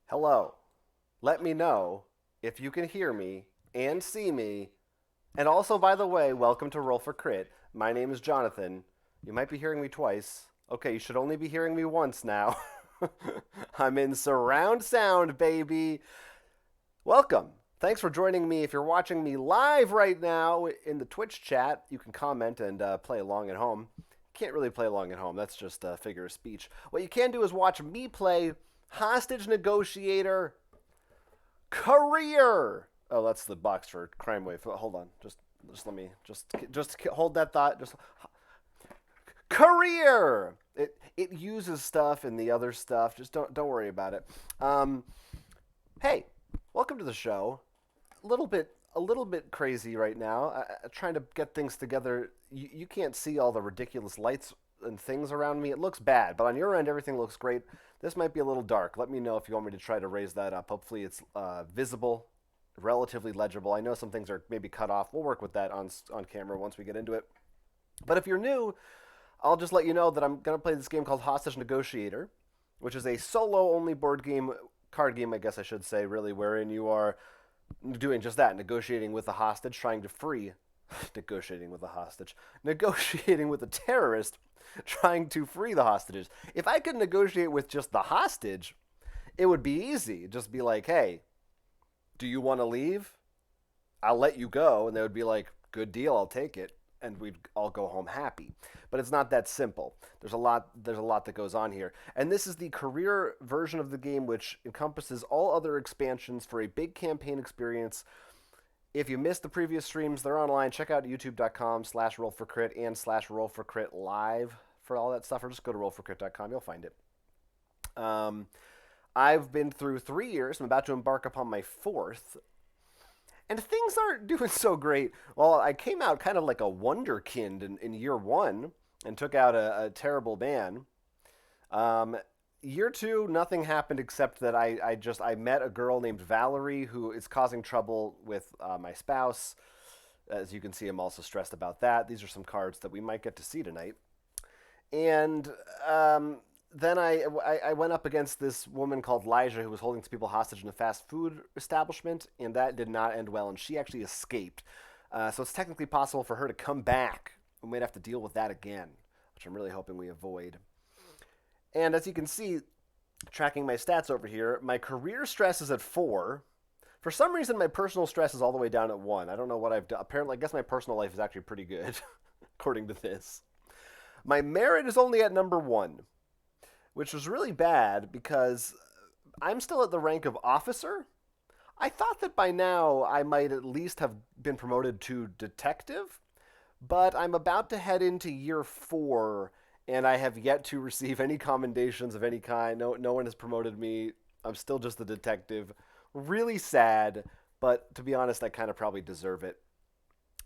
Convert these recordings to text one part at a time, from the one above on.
Hello. Let me know if you can hear me and see me. And also, by the way, welcome to Roll for Crit. My name is Jonathan. You might be hearing me twice. Okay, you should only be hearing me once now. I'm in surround sound, baby. Welcome. Thanks for joining me. If you're watching me live right now in the Twitch chat, you can comment and play along at home. Can't really play along at home. That's just a figure of speech. What you can do is watch me play Hostage Negotiator Career. Oh, that's the box for Crime Wave. Hold on. Just let me just hold that thought. Just Career. It uses stuff and the other stuff. Just don't worry about it. Hey, welcome to the show. A little bit crazy right now. Trying to get things together. You can't see all the ridiculous lights and things around me. It looks bad, but on your end, everything looks great. This might be a little dark. Let me know if you want me to try to raise that up. Hopefully, it's visible, relatively legible. I know some things are maybe cut off. We'll work with that on camera once we get into it. But if you're new, I'll just let you know that I'm going to play this game called Hostage Negotiator, which is a solo-only board game, card game, I guess I should say, really, wherein you are doing just that, negotiating with a hostage, trying to free, negotiating with a hostage, negotiating with a terrorist, trying to free the hostages. If I could negotiate with just the hostage, it would be easy. Just be like, hey, do you want to leave? I'll let you go. And they would be like, good deal, I'll take it. And we'd all go home happy. But it's not that simple. There's a lot that goes on here. And this is the career version of the game, which encompasses all other expansions for a big campaign experience. If you missed the previous streams, they're online. Check out youtube.com/rollforcrit and /rollforcrit live for all that stuff, or just go to rollforcrit.com. You'll find it. Um, I've been through 3 years. I'm about to embark upon my fourth, and things aren't doing so great. Well, I came out kind of like a wonderkind in year one and took out a terrible man. Um, Year two, nothing happened except that I met a girl named Valerie who is causing trouble with my spouse. As you can see, I'm also stressed about that. These are some cards that we might get to see tonight. And then I went up against this woman called Lijah who was holding some people hostage in a fast food establishment, and that did not end well, and she actually escaped. So it's technically possible for her to come back. We might have to deal with that again, which I'm really hoping we avoid. And as you can see, tracking my stats over here, my career stress is at 4. For some reason, my personal stress is all the way down at 1. I don't know what I've done. Apparently, I guess my personal life is actually pretty good, according to this. My merit is only at number 1, which was really bad because I'm still at the rank of officer. I thought that by now I might at least have been promoted to detective, but I'm about to head into year 4, and I have yet to receive any commendations of any kind. No one has promoted me. I'm still just a detective. Really sad, but to be honest, I kind of probably deserve it.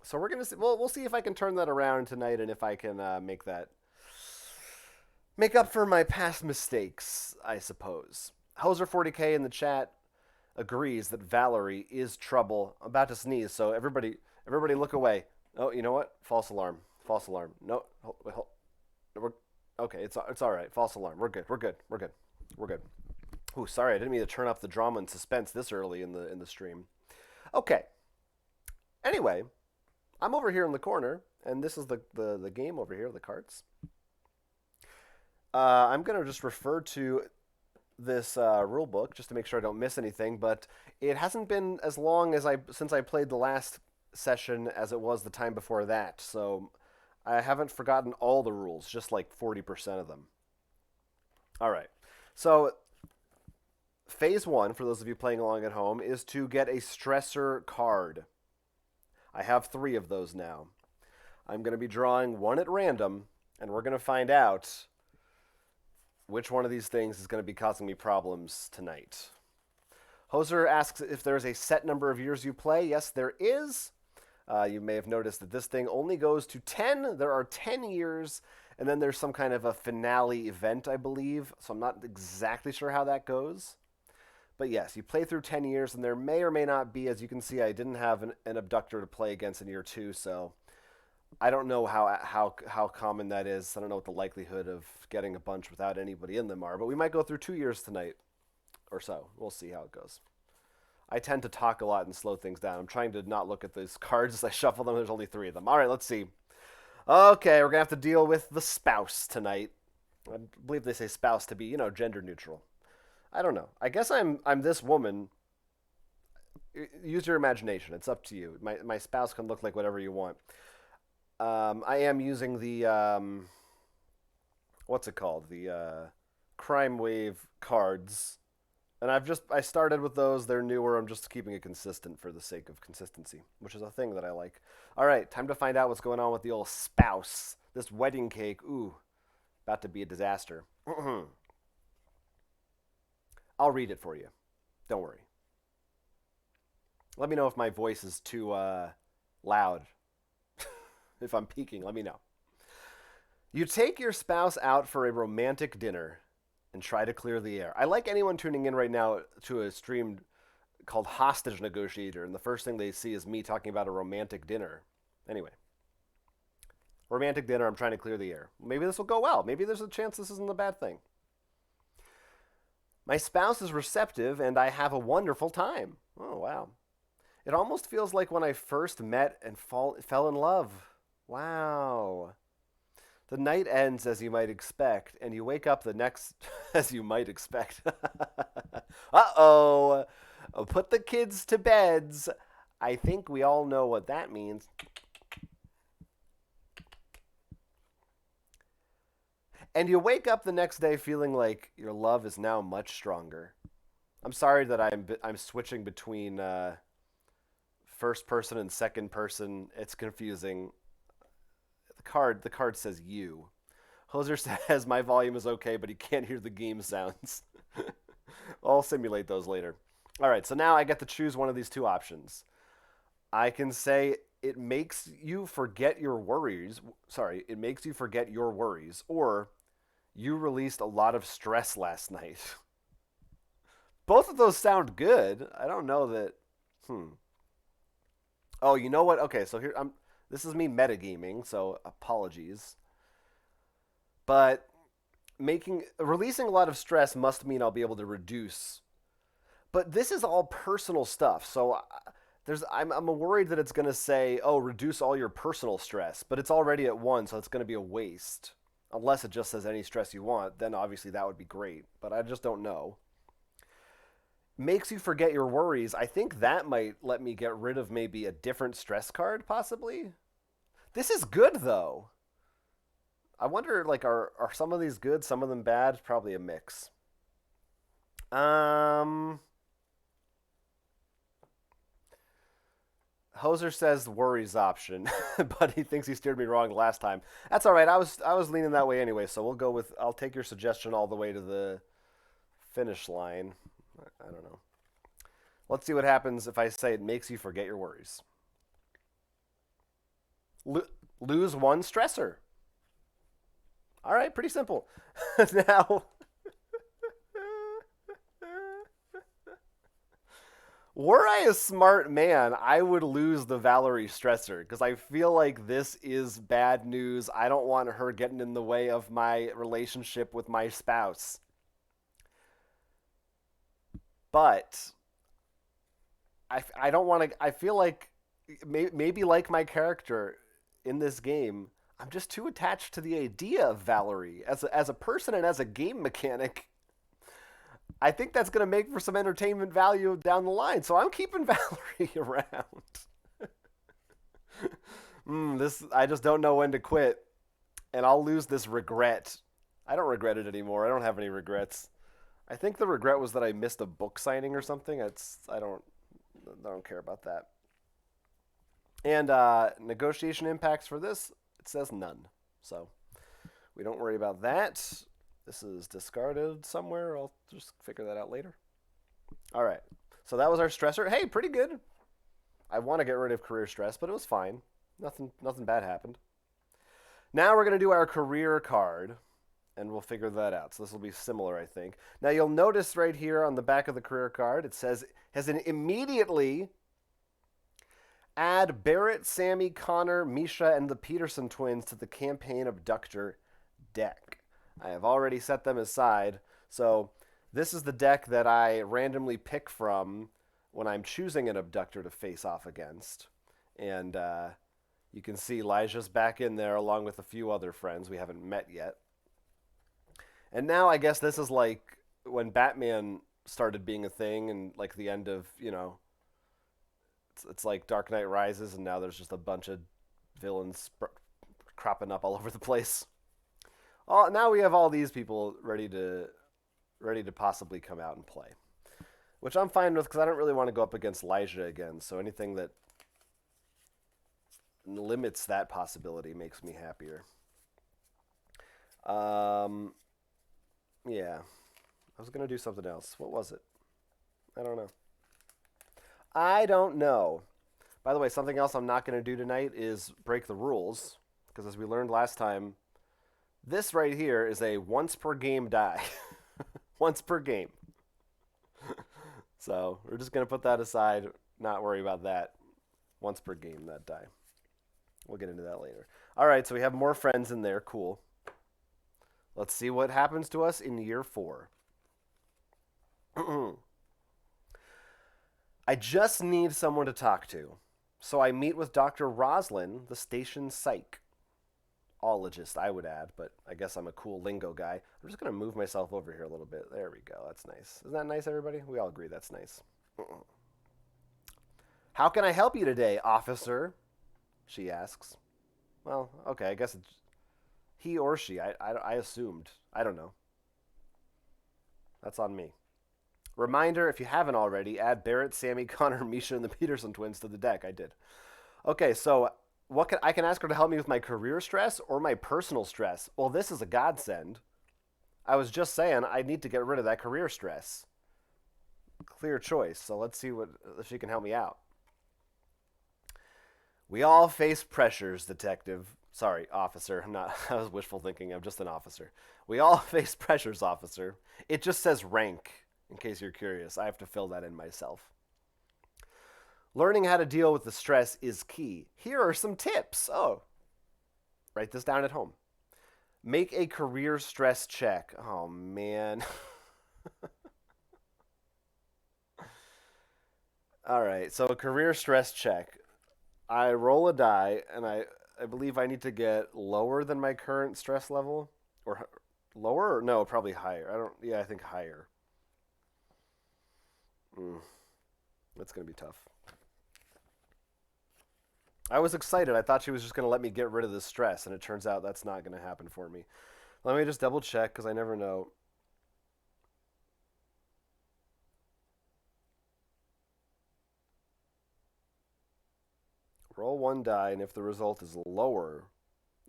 So we're gonna see. Well, we'll see if I can turn that around tonight, and if I can make up for my past mistakes, I suppose. Hoser 40K in the chat agrees that Valerie is trouble. I'm about to sneeze, so everybody look away. Oh, you know what? False alarm. False alarm. No, hold. We're okay. It's all right. False alarm. We're good. We're good. We're good. We're good. Ooh, sorry. I didn't mean to turn off the drama and suspense this early in the stream. Okay. Anyway, I'm over here in the corner, and this is the game over here, the cards. I'm gonna just refer to this rule book just to make sure I don't miss anything. But it hasn't been as long as since I played the last session as it was the time before that. So I haven't forgotten all the rules, just like 40% of them. All right. So phase 1, for those of you playing along at home, is to get a stressor card. I have 3 of those now. I'm going to be drawing one at random, and we're going to find out which one of these things is going to be causing me problems tonight. Hoser asks if there's a set number of years you play. Yes, there is. You may have noticed that this thing only goes to 10. There are 10 years, and then there's some kind of a finale event, I believe. So I'm not exactly sure how that goes. But yes, you play through 10 years, and there may or may not be, as you can see, I didn't have an abductor to play against in year 2, so I don't know how common that is. I don't know what the likelihood of getting a bunch without anybody in them are, but we might go through 2 years tonight, or so. We'll see how it goes. I tend to talk a lot and slow things down. I'm trying to not look at these cards as I shuffle them. There's only 3 of them. All right, let's see. Okay, we're going to have to deal with the spouse tonight. I believe they say spouse to be, gender neutral. I don't know. I guess I'm this woman. Use your imagination. It's up to you. My spouse can look like whatever you want. I am using the what's it called? The Crime Wave cards, and I started with those. They're newer. I'm just keeping it consistent for the sake of consistency, which is a thing that I like. All right, time to find out what's going on with the old spouse. This wedding cake. Ooh, about to be a disaster. I'll read it for you. Don't worry. Let me know if my voice is too loud. If I'm peaking, let me know. You take your spouse out for a romantic dinner and try to clear the air. I like anyone tuning in right now to a stream called Hostage Negotiator, and the first thing they see is me talking about a romantic dinner. Anyway, romantic dinner, I'm trying to clear the air. Maybe this will go well. Maybe there's a chance this isn't a bad thing. My spouse is receptive, and I have a wonderful time. Oh, wow. It almost feels like when I first met and fell in love. Wow. The night ends as you might expect, and you wake up the next as you might expect. Uh-oh. Put the kids to beds. I think we all know what that means. And you wake up the next day feeling like your love is now much stronger. I'm sorry that I'm switching between first person and second person. It's confusing. The card says you. Hoser says my volume is okay, but he can't hear the game sounds. I'll simulate those later. All right, so now I get to choose one of these 2 options. I can say it makes you forget your worries. Sorry, it makes you forget your worries, or you released a lot of stress last night. Both of those sound good. I don't know that. Oh, you know what? Okay, so here this is me metagaming, so apologies. But releasing a lot of stress must mean I'll be able to reduce. But this is all personal stuff, so I'm worried that it's going to say, oh, reduce all your personal stress, but it's already at 1, so it's going to be a waste. Unless it just says any stress you want, then obviously that would be great, but I just don't know. Makes you forget your worries. I think that might let me get rid of maybe a different stress card, possibly. This is good, though. I wonder, like, are some of these good, some of them bad? Probably a mix. Hoser says the worries option, but he thinks he steered me wrong last time. That's all right. I was leaning that way anyway, so I'll take your suggestion all the way to the finish line. I don't know. Let's see what happens if I say it makes you forget your worries. Lose 1 stressor. All right, pretty simple. Now, were I a smart man, I would lose the Valerie stressor because I feel like this is bad news. I don't want her getting in the way of my relationship with my spouse. But I don't want to. I feel like maybe like my character in this game, I'm just too attached to the idea of Valerie as a person and as a game mechanic. I think that's going to make for some entertainment value down the line. So I'm keeping Valerie around. I just don't know when to quit, and I'll lose this regret. I don't regret it anymore. I don't have any regrets. I think the regret was that I missed a book signing or something. I don't care about that. And negotiation impacts for this, it says none. So we don't worry about that. This is discarded somewhere. I'll just figure that out later. All right. So that was our stressor. Hey, pretty good. I want to get rid of career stress, but it was fine. Nothing bad happened. Now we're going to do our career card, and we'll figure that out. So this will be similar, I think. Now you'll notice right here on the back of the career card, it says, has an immediately add Barrett, Sammy, Connor, Misha, and the Peterson twins to the campaign abductor deck. I have already set them aside, so This is the deck that I randomly pick from when I'm choosing an abductor to face off against. And you can see Elijah's back in there along with a few other friends we haven't met yet. And now I guess this is like when Batman started being a thing and like the end of, it's like Dark Knight Rises, and now there's just a bunch of villains cropping up all over the place. Now we have all these people ready to possibly come out and play, which I'm fine with because I don't really want to go up against Elijah again. So anything that limits that possibility makes me happier. Yeah, I was gonna do something else. What was it? I don't know. I don't know. By the way, something else I'm not going to do tonight is break the rules, because as we learned last time, this right here is a once per game die. Once per game. So we're just going to put that aside, not worry about that. Once per game, that die. We'll get into that later. All right, so we have more friends in there. Cool. Let's see what happens to us in year 4. I just need someone to talk to. So I meet with Dr. Roslin, the station psych. Ologist, I would add, but I guess I'm a cool lingo guy. I'm just going to move myself over here a little bit. There we go. That's nice. Isn't that nice, everybody? We all agree that's nice. How can I help you today, officer? She asks. Well, okay, I guess it's he or she. I assumed. I don't know. That's on me. Reminder, if you haven't already, add Barrett, Sammy, Connor, Misha, and the Peterson twins to the deck. I did. Okay, so I can ask her to help me with my career stress or my personal stress. Well, this is a godsend. I was just saying I need to get rid of that career stress. Clear choice. So let's see if she can help me out. We all face pressures, detective. Sorry, officer. I was wishful thinking. I'm just an officer. We all face pressures, officer. It just says rank. In case you're curious, I have to fill that in myself. Learning how to deal with the stress is key. Here are some tips. Oh, write this down at home. Make a career stress check. Oh, man. All right, so a career stress check. I roll a die, and I believe I need to get lower than my current stress level. Or lower? Or no, probably higher. I think higher. That's going to be tough. I was excited. I thought she was just going to let me get rid of the stress, and it turns out that's not going to happen for me. Let me just double check, because I never know. Roll one die, and if the result is lower...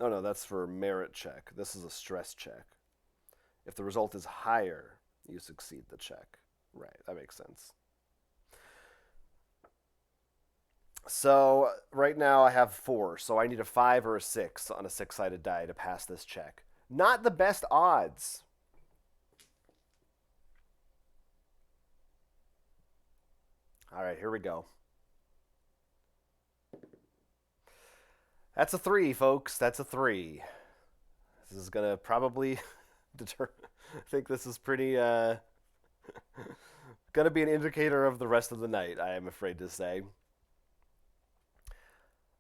No, that's for merit check. This is a stress check. If the result is higher, you succeed the check. Right, that makes sense. So right now I have 4, so I need a 5 or a 6 on a 6-sided die to pass this check. Not the best odds. All right, here we go. That's a 3, folks. That's a 3. This is going to probably deter... I think this is pretty... going to be an indicator of the rest of the night, I am afraid to say.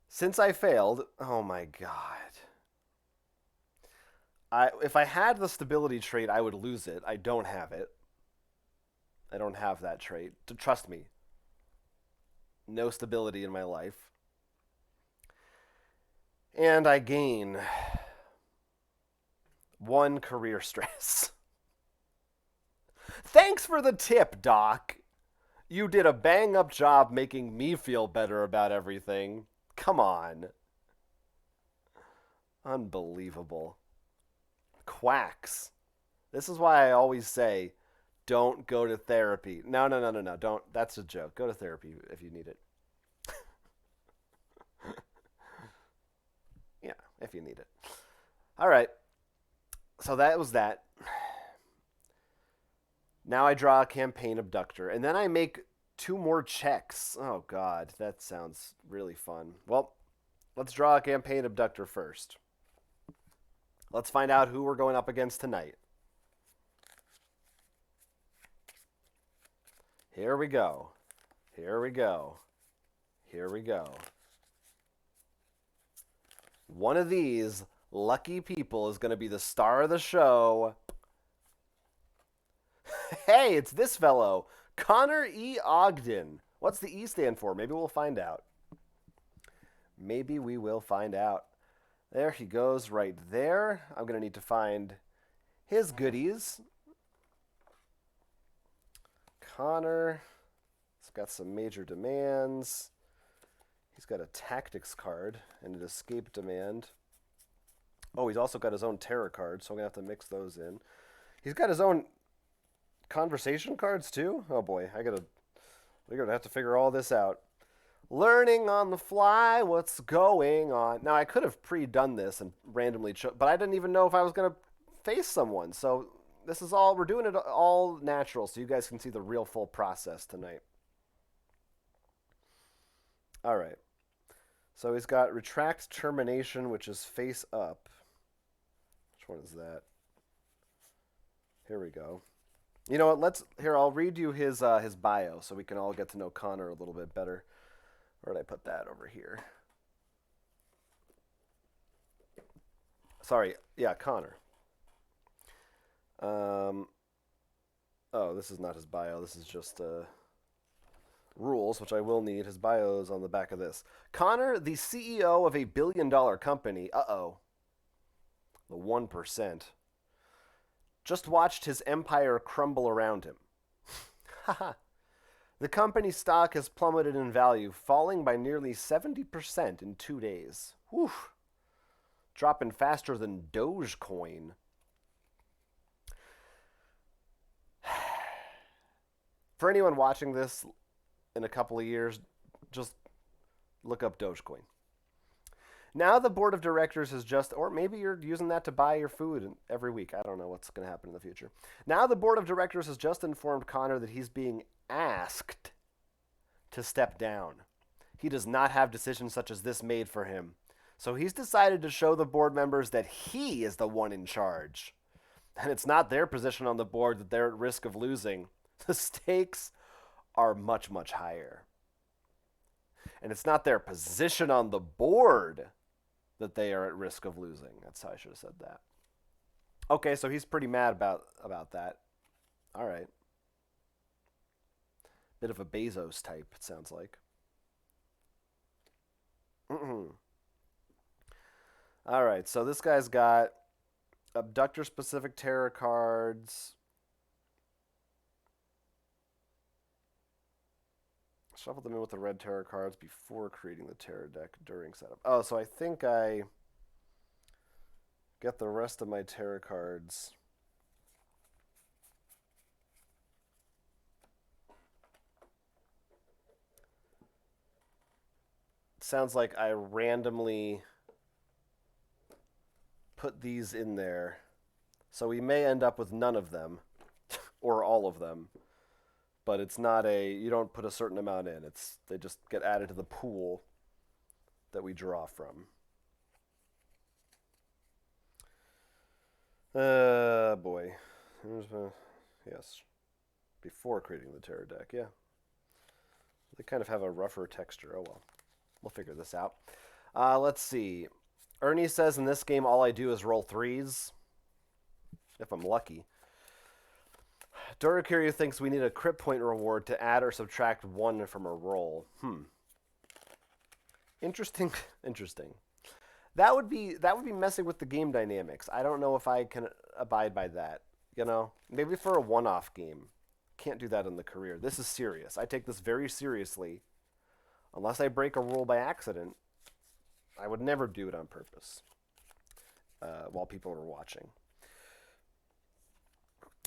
Since I failed... Oh, my God. If I had the stability trait, I would lose it. I don't have it. I don't have that trait. Trust me. No stability in my life. And I gain 1 career stress. Thanks for the tip, Doc. You did a bang-up job making me feel better about everything. Come on. Unbelievable. Quacks. This is why I always say, don't go to therapy. No. Don't. That's a joke. Go to therapy if you need it. Yeah, if you need it. All right. So that was that. Now I draw a campaign abductor, and then I make 2 more checks. Oh, God, that sounds really fun. Well, let's draw a campaign abductor first. Let's find out who we're going up against tonight. Here we go. Here we go. Here we go. One of these lucky people is going to be the star of the show. Hey, it's this fellow, Connor E. Ogden. What's the E stand for? Maybe we'll find out. Maybe we will find out. There he goes right there. I'm going to need to find his goodies. Connor. He's got some major demands. He's got a tactics card and an escape demand. Oh, he's also got his own terror card, so I'm going to have to mix those in. He's got his own conversation cards too? Oh boy, we're going to have to figure all this out. Learning on the fly what's going on. Now, I could have pre-done this and randomly but I didn't even know if I was going to face someone. So this is all, we're doing it all natural so you guys can see the real full process tonight. All right. So he's got retract termination, which is face up. Which one is that? Here we go. You know what? I'll read you his bio so we can all get to know Connor a little bit better. Where did I put that? Over here. Sorry. Yeah, Connor. Oh, this is not his bio. This is just rules, which I will need. His bio is on the back of this. Connor, the CEO of a billion-dollar company. Uh-oh. The 1%. Just watched his empire crumble around him. Haha. The company's stock has plummeted in value, falling by nearly 70% in 2 days. Whew. Dropping faster than Dogecoin. For anyone watching this in a couple of years, just look up Dogecoin. Now the board of directors has just, or maybe you're using that to buy your food every week. I don't know what's going to happen in the future. Now the board of directors has just informed Connor that he's being asked to step down. He does not have decisions such as this made for him. So he's decided to show the board members that he is the one in charge. And it's not their position on the board that they're at risk of losing. The stakes are much, much higher. And it's not their position on the board that they are at risk of losing. That's how I should have said that. Okay, so he's pretty mad about that. All right. Bit of a Bezos type, it sounds like. All right, so this guy's got abductor-specific terror cards. Shuffle them in with the red terror cards before creating the terror deck during setup. Oh, so I think I get the rest of my terror cards. It sounds like I randomly put these in there. So we may end up with none of them or all of them. But it's not you don't put a certain amount in. They just get added to the pool that we draw from. Boy. Yes. Before creating the terror deck, yeah. They kind of have a rougher texture. Oh well. We'll figure this out. Let's see. Ernie says in this game all I do is roll threes. If I'm lucky. Duracurry thinks we need a crit point reward to add or subtract 1 from a roll. Interesting. Interesting. That would be messing with the game dynamics. I don't know if I can abide by that. You know, maybe for a one-off game. Can't do that in the career. This is serious. I take this very seriously. Unless I break a rule by accident, I would never do it on purpose while people are watching.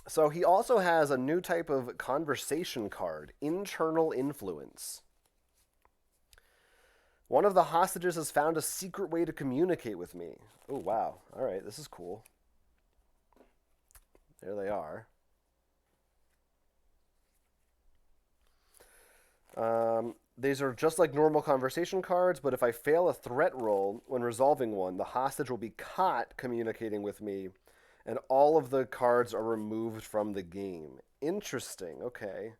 So he also has a new type of conversation card, Internal Influence. One of the hostages has found a secret way to communicate with me. Oh, wow. All right, this is cool. There they are. These are just like normal conversation cards, but if I fail a threat roll when resolving one, the hostage will be caught communicating with me, and all of the cards are removed from the game. Interesting. Okay.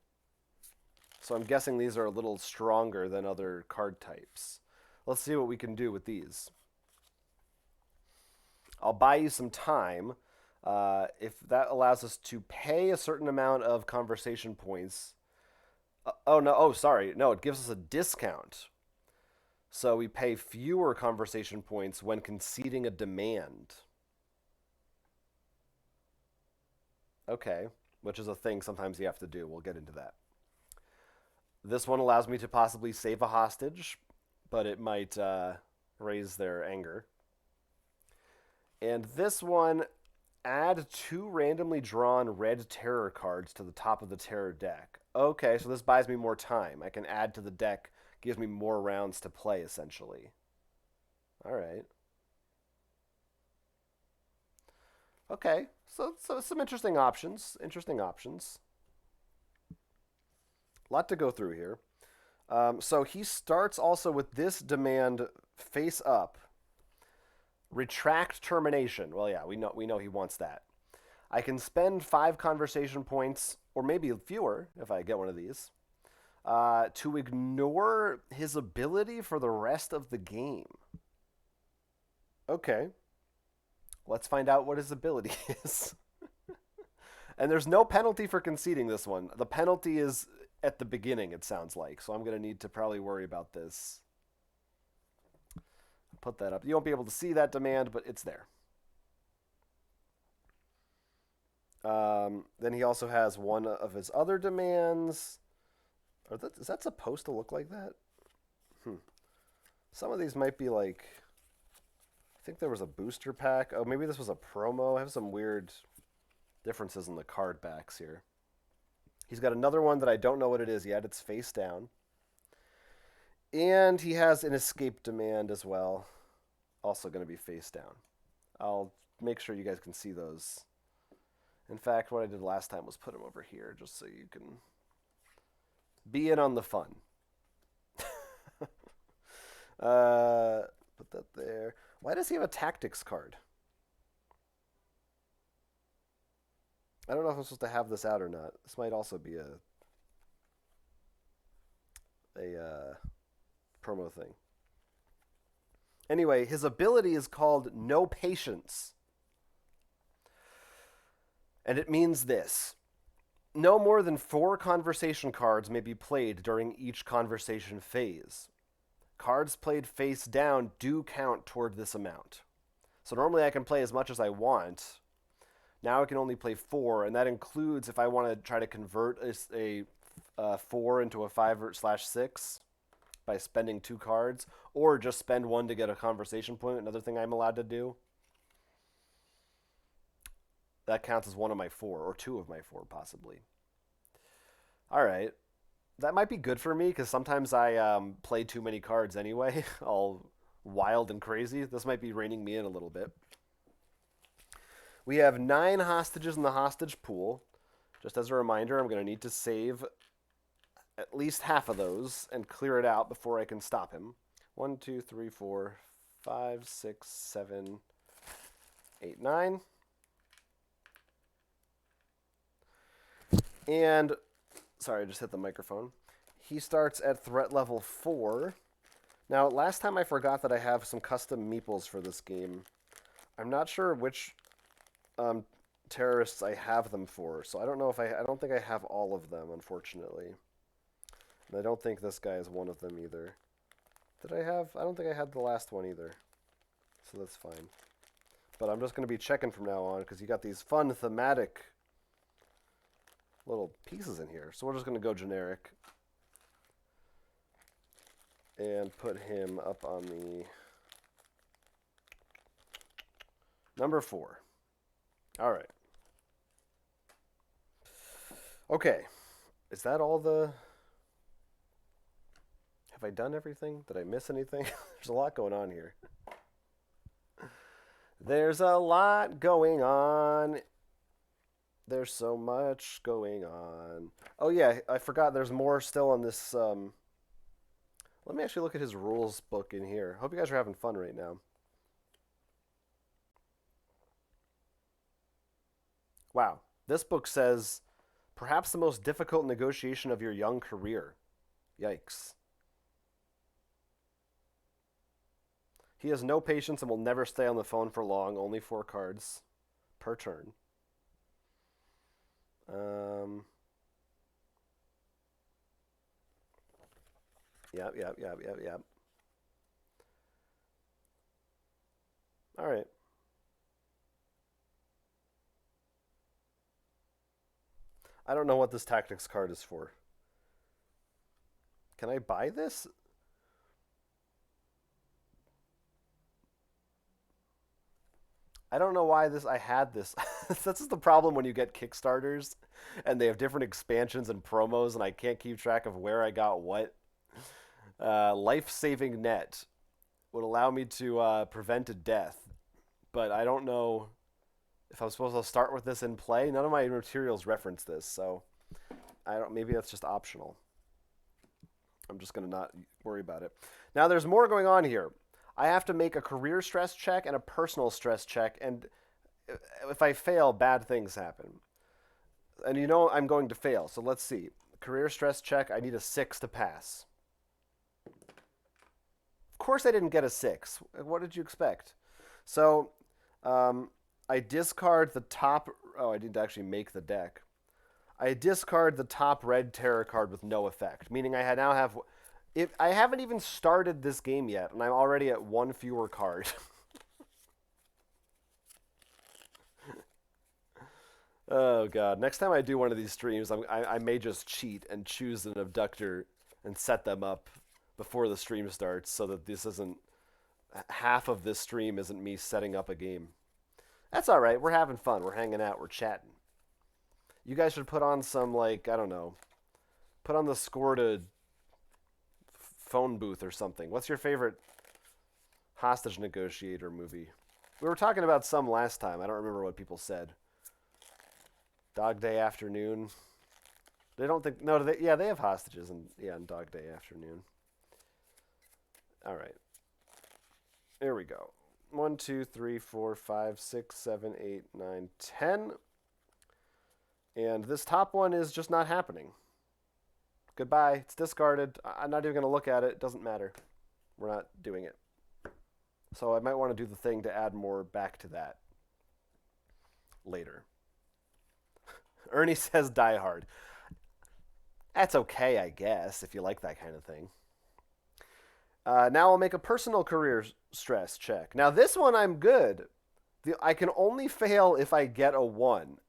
So I'm guessing these are a little stronger than other card types. Let's see what we can do with these. I'll buy you some time. If that allows us to pay a certain amount of conversation points. Oh, no. Oh, sorry. No, it gives us a discount. So we pay fewer conversation points when conceding a demand. Okay, which is a thing sometimes you have to do. We'll get into that. This one allows me to possibly save a hostage, but it might raise their anger. And this one, add 2 randomly drawn red terror cards to the top of the terror deck. Okay, so this buys me more time. I can add to the deck, gives me more rounds to play, essentially. All right. Okay, so some interesting options. Interesting options. A lot to go through here. So he starts also with this demand face up. Retract termination. Well, yeah, we know he wants that. I can spend 5 conversation points, or maybe fewer if I get one of these, to ignore his ability for the rest of the game. Okay, let's find out what his ability is. And there's no penalty for conceding this one. The penalty is at the beginning, it sounds like. So I'm going to need to probably worry about this. Put that up. You won't be able to see that demand, but it's there. Then he also has one of his other demands. Is that supposed to look like that? Some of these might be like... I think there was a booster pack. Oh, maybe this was a promo. I have some weird differences in the card backs here. He's got another one that I don't know what it is yet. It's face down. And he has an escape demand as well. Also going to be face down. I'll make sure you guys can see those. In fact, what I did last time was put them over here just so you can be in on the fun. Put that there. Why does he have a tactics card? I don't know if I'm supposed to have this out or not. This might also be a promo thing. Anyway, his ability is called No Patience. And it means this. No more than 4 conversation cards may be played during each conversation phase. Cards played face down do count toward this amount. So normally I can play as much as I want. Now I can only play 4, and that includes if I want to try to convert a 4 into a 5/6 by spending 2 cards, or just spend 1 to get a conversation point, another thing I'm allowed to do. That counts as 1 of my 4, or 2 of my 4, possibly. All right. That might be good for me, because sometimes I play too many cards anyway, all wild and crazy. This might be reining me in a little bit. We have 9 hostages in the hostage pool. Just as a reminder, I'm going to need to save at least half of those and clear it out before I can stop him. 1, 2, 3, 4, 5, 6, 7, 8, 9. And, sorry, I just hit the microphone. He starts at threat level 4. Now, last time I forgot that I have some custom meeples for this game. I'm not sure which terrorists I have them for, so I don't know if I don't think I have all of them, unfortunately. And I don't think this guy is one of them either. Did I have? I don't think I had the last one either, so that's fine. But I'm just going to be checking from now on, because you got these fun thematic little pieces in here. So we're just going to go generic and put him up on the number 4. All right. Okay. Is that all the... Have I done everything? Did I miss anything? There's a lot going on here. There's a lot going on. There's so much going on. Oh, yeah. I forgot there's more still on this... Let me actually look at his rules book in here. Hope you guys are having fun right now. Wow. This book says Perhaps the most difficult negotiation of your young career. Yikes. He has no patience and will never stay on the phone for long. Only 4 cards per turn. Um, yep. All right. I don't know what this tactics card is for. Can I buy this? I don't know why I had this. This is the problem when you get Kickstarters and they have different expansions and promos, and I can't keep track of where I got what. Life-saving net would allow me to prevent a death, but I don't know if I'm supposed to start with this in play. None of my materials reference this, so I don't. Maybe that's just optional. I'm just gonna not worry about it. Now there's more going on here. I have to make a career stress check and a personal stress check, and if I fail, bad things happen. And you know I'm going to fail, so let's see. Career stress check, I need a 6 to pass. Of course I didn't get a 6. What did you expect? So I discard the top... Oh, I didn't actually make the deck. I discard the top red terror card with no effect, meaning I now have... If I haven't even started this game yet, and I'm already at 1 fewer card. Oh, God. Next time I do one of these streams, I may just cheat and choose an abductor and set them up before the stream starts so that this isn't... Half of this stream isn't me setting up a game. That's all right. We're having fun. We're hanging out. We're chatting. You guys should put on some, like, I don't know, put on the score to phone booth or something. What's your favorite hostage negotiator movie? We were talking about some last time. I don't remember what people said. Dog Day Afternoon. They don't think... No, they have hostages in Dog Day Afternoon. All right. Here we go. 1, 2, 3, 4, 5, 6, 7, 8, 9, 10. And this top one is just not happening. Goodbye. It's discarded. I'm not even going to look at it. It doesn't matter. We're not doing it. So I might want to do the thing to add more back to that later. Ernie says Die Hard. That's okay, I guess, if you like that kind of thing. Now I'll make a personal career stress check. Now this one I'm good. I can only fail if I get a 1.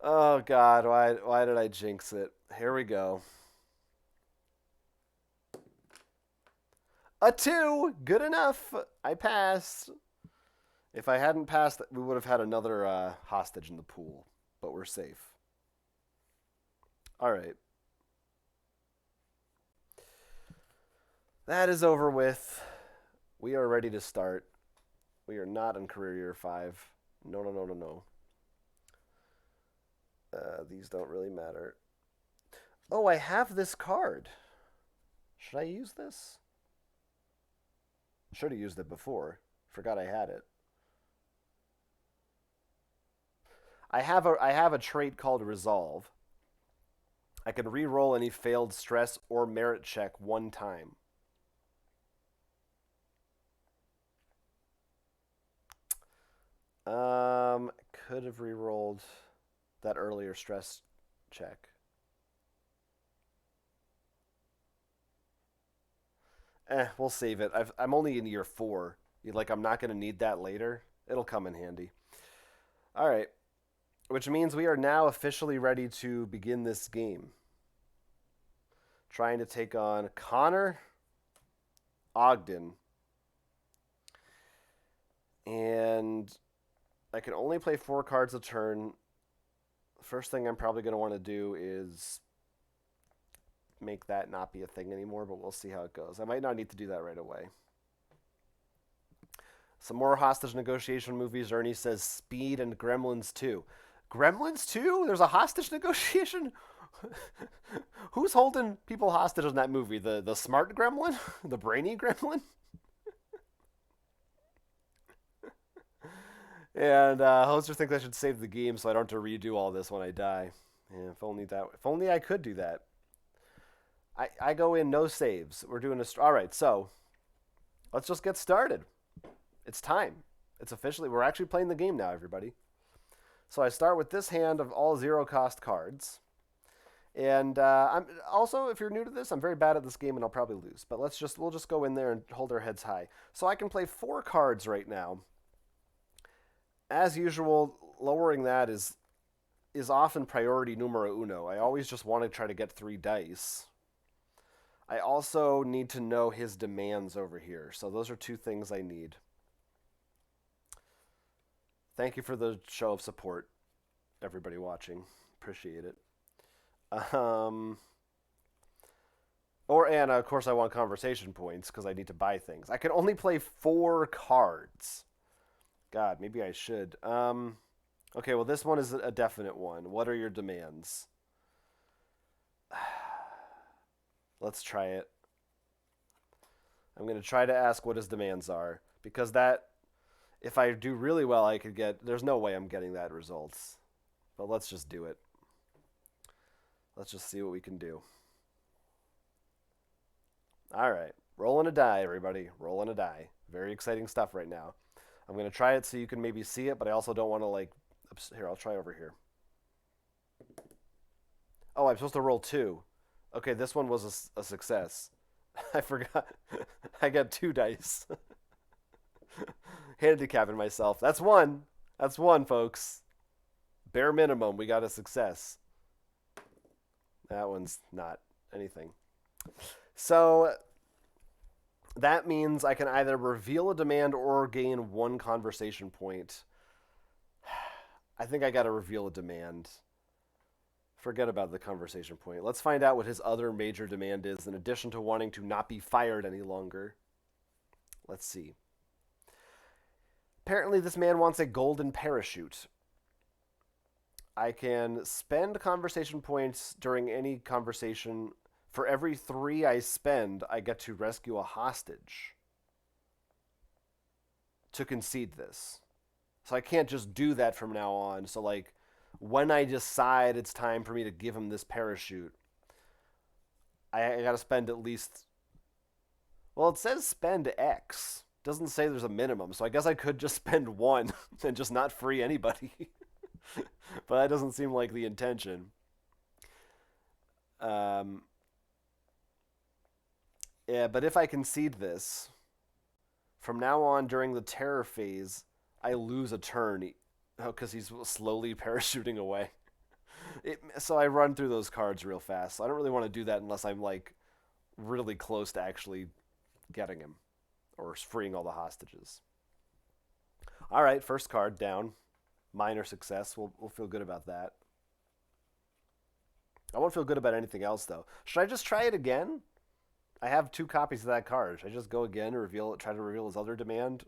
Oh, God, why did I jinx it? Here we go. A 2! Good enough! I passed. If I hadn't passed, we would have had another hostage in the pool. But we're safe. All right. That is over with. We are ready to start. We are not in career year 5. No. These don't really matter. Oh, I have this card. Should I use this? Should have used it before. Forgot I had it. I have a trait called Resolve. I can re-roll any failed stress or merit check 1 time. Could have re-rolled that earlier stress check. We'll save it. I'm only in year 4. I'm not going to need that later. It'll come in handy. All right. Which means we are now officially ready to begin this game. Trying to take on Connor Ogden. And I can only play 4 cards a turn. First thing I'm probably going to want to do is make that not be a thing anymore, but we'll see how it goes. I might not need to do that right away. Some more hostage negotiation movies. Ernie says Speed and Gremlins 2. Gremlins 2? There's a hostage negotiation? Who's holding people hostage in that movie? The smart gremlin? The brainy gremlin? And Hoster thinks I should save the game so I don't have to redo all this when I die. Yeah, if only that. If only I could do that. I go in no saves. We're doing a. All right, so let's just get started. It's time. It's officially. We're actually playing the game now, everybody. So I start with this hand of all zero cost cards. And I'm also, if you're new to this, I'm very bad at this game and I'll probably lose. But we'll just go in there and hold our heads high. So I can play 4 cards right now. As usual, lowering that is often priority numero uno. I always just want to try to get 3 dice. I also need to know his demands over here. So those are 2 things I need. Thank you for the show of support, everybody watching. Appreciate it. And of course I want conversation points because I need to buy things. I can only play 4 cards. God, maybe I should. Okay, well this one is a definite one. What are your demands? Let's try it. I'm going to try to ask what his demands are because that, if I do really well, I could get, there's no way I'm getting that results. But let's just do it. Let's just see what we can do. All right. Rolling a die, everybody. Rolling a die. Very exciting stuff right now. I'm going to try it so you can maybe see it, but I also don't want to like... Here, I'll try over here. Oh, I'm supposed to roll 2. Okay, this one was a success. I forgot. I got 2 dice. Handicapping myself. That's 1. That's 1, folks. Bare minimum, we got a success. That one's not anything. So that means I can either reveal a demand or gain 1 conversation point. I think I got to reveal a demand. Forget about the conversation point. Let's find out what his other major demand is in addition to wanting to not be fired any longer. Let's see. Apparently this man wants a golden parachute. I can spend conversation points during any conversation. For every 3 I spend, I get to rescue a hostage to concede this. So I can't just do that from now on. So, like, when I decide it's time for me to give him this parachute, I got to spend at least... Well, it says spend X. It doesn't say there's a minimum. So I guess I could just spend 1 and just not free anybody. But that doesn't seem like the intention. Yeah, but if I concede this, from now on during the terror phase, I lose a turn because he's slowly parachuting away. So I run through those cards real fast. So I don't really want to do that unless I'm like really close to actually getting him or freeing all the hostages. All right, first card down. Minor success. We'll feel good about that. I won't feel good about anything else, though. Should I just try it again? I have 2 copies of that card. Should I just go again and try to reveal his other demand?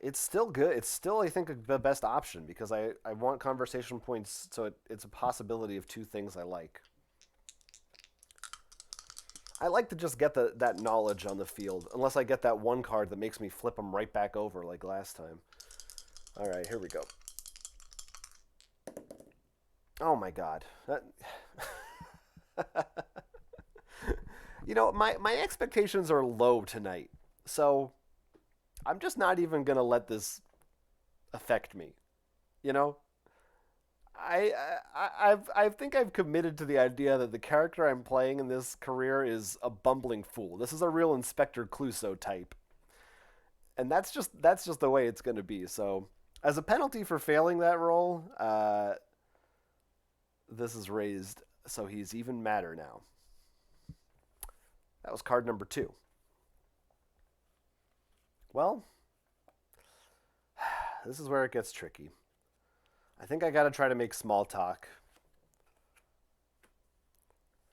It's still good. It's still, I think, the best option because I want conversation points, so it's a possibility of 2 things I like. I like to just get that knowledge on the field, unless I get that 1 card that makes me flip them right back over like last time. All right, here we go. Oh my God. You know, my expectations are low tonight, so I'm just not even going to let this affect me. You know? I think I've committed to the idea that the character I'm playing in this career is a bumbling fool. This is a real Inspector Clouseau type. And that's just the way it's going to be. So, as a penalty for failing that role, this is raised, so he's even madder now. That was card number 2. Well, this is where it gets tricky. I think I got to try to make small talk.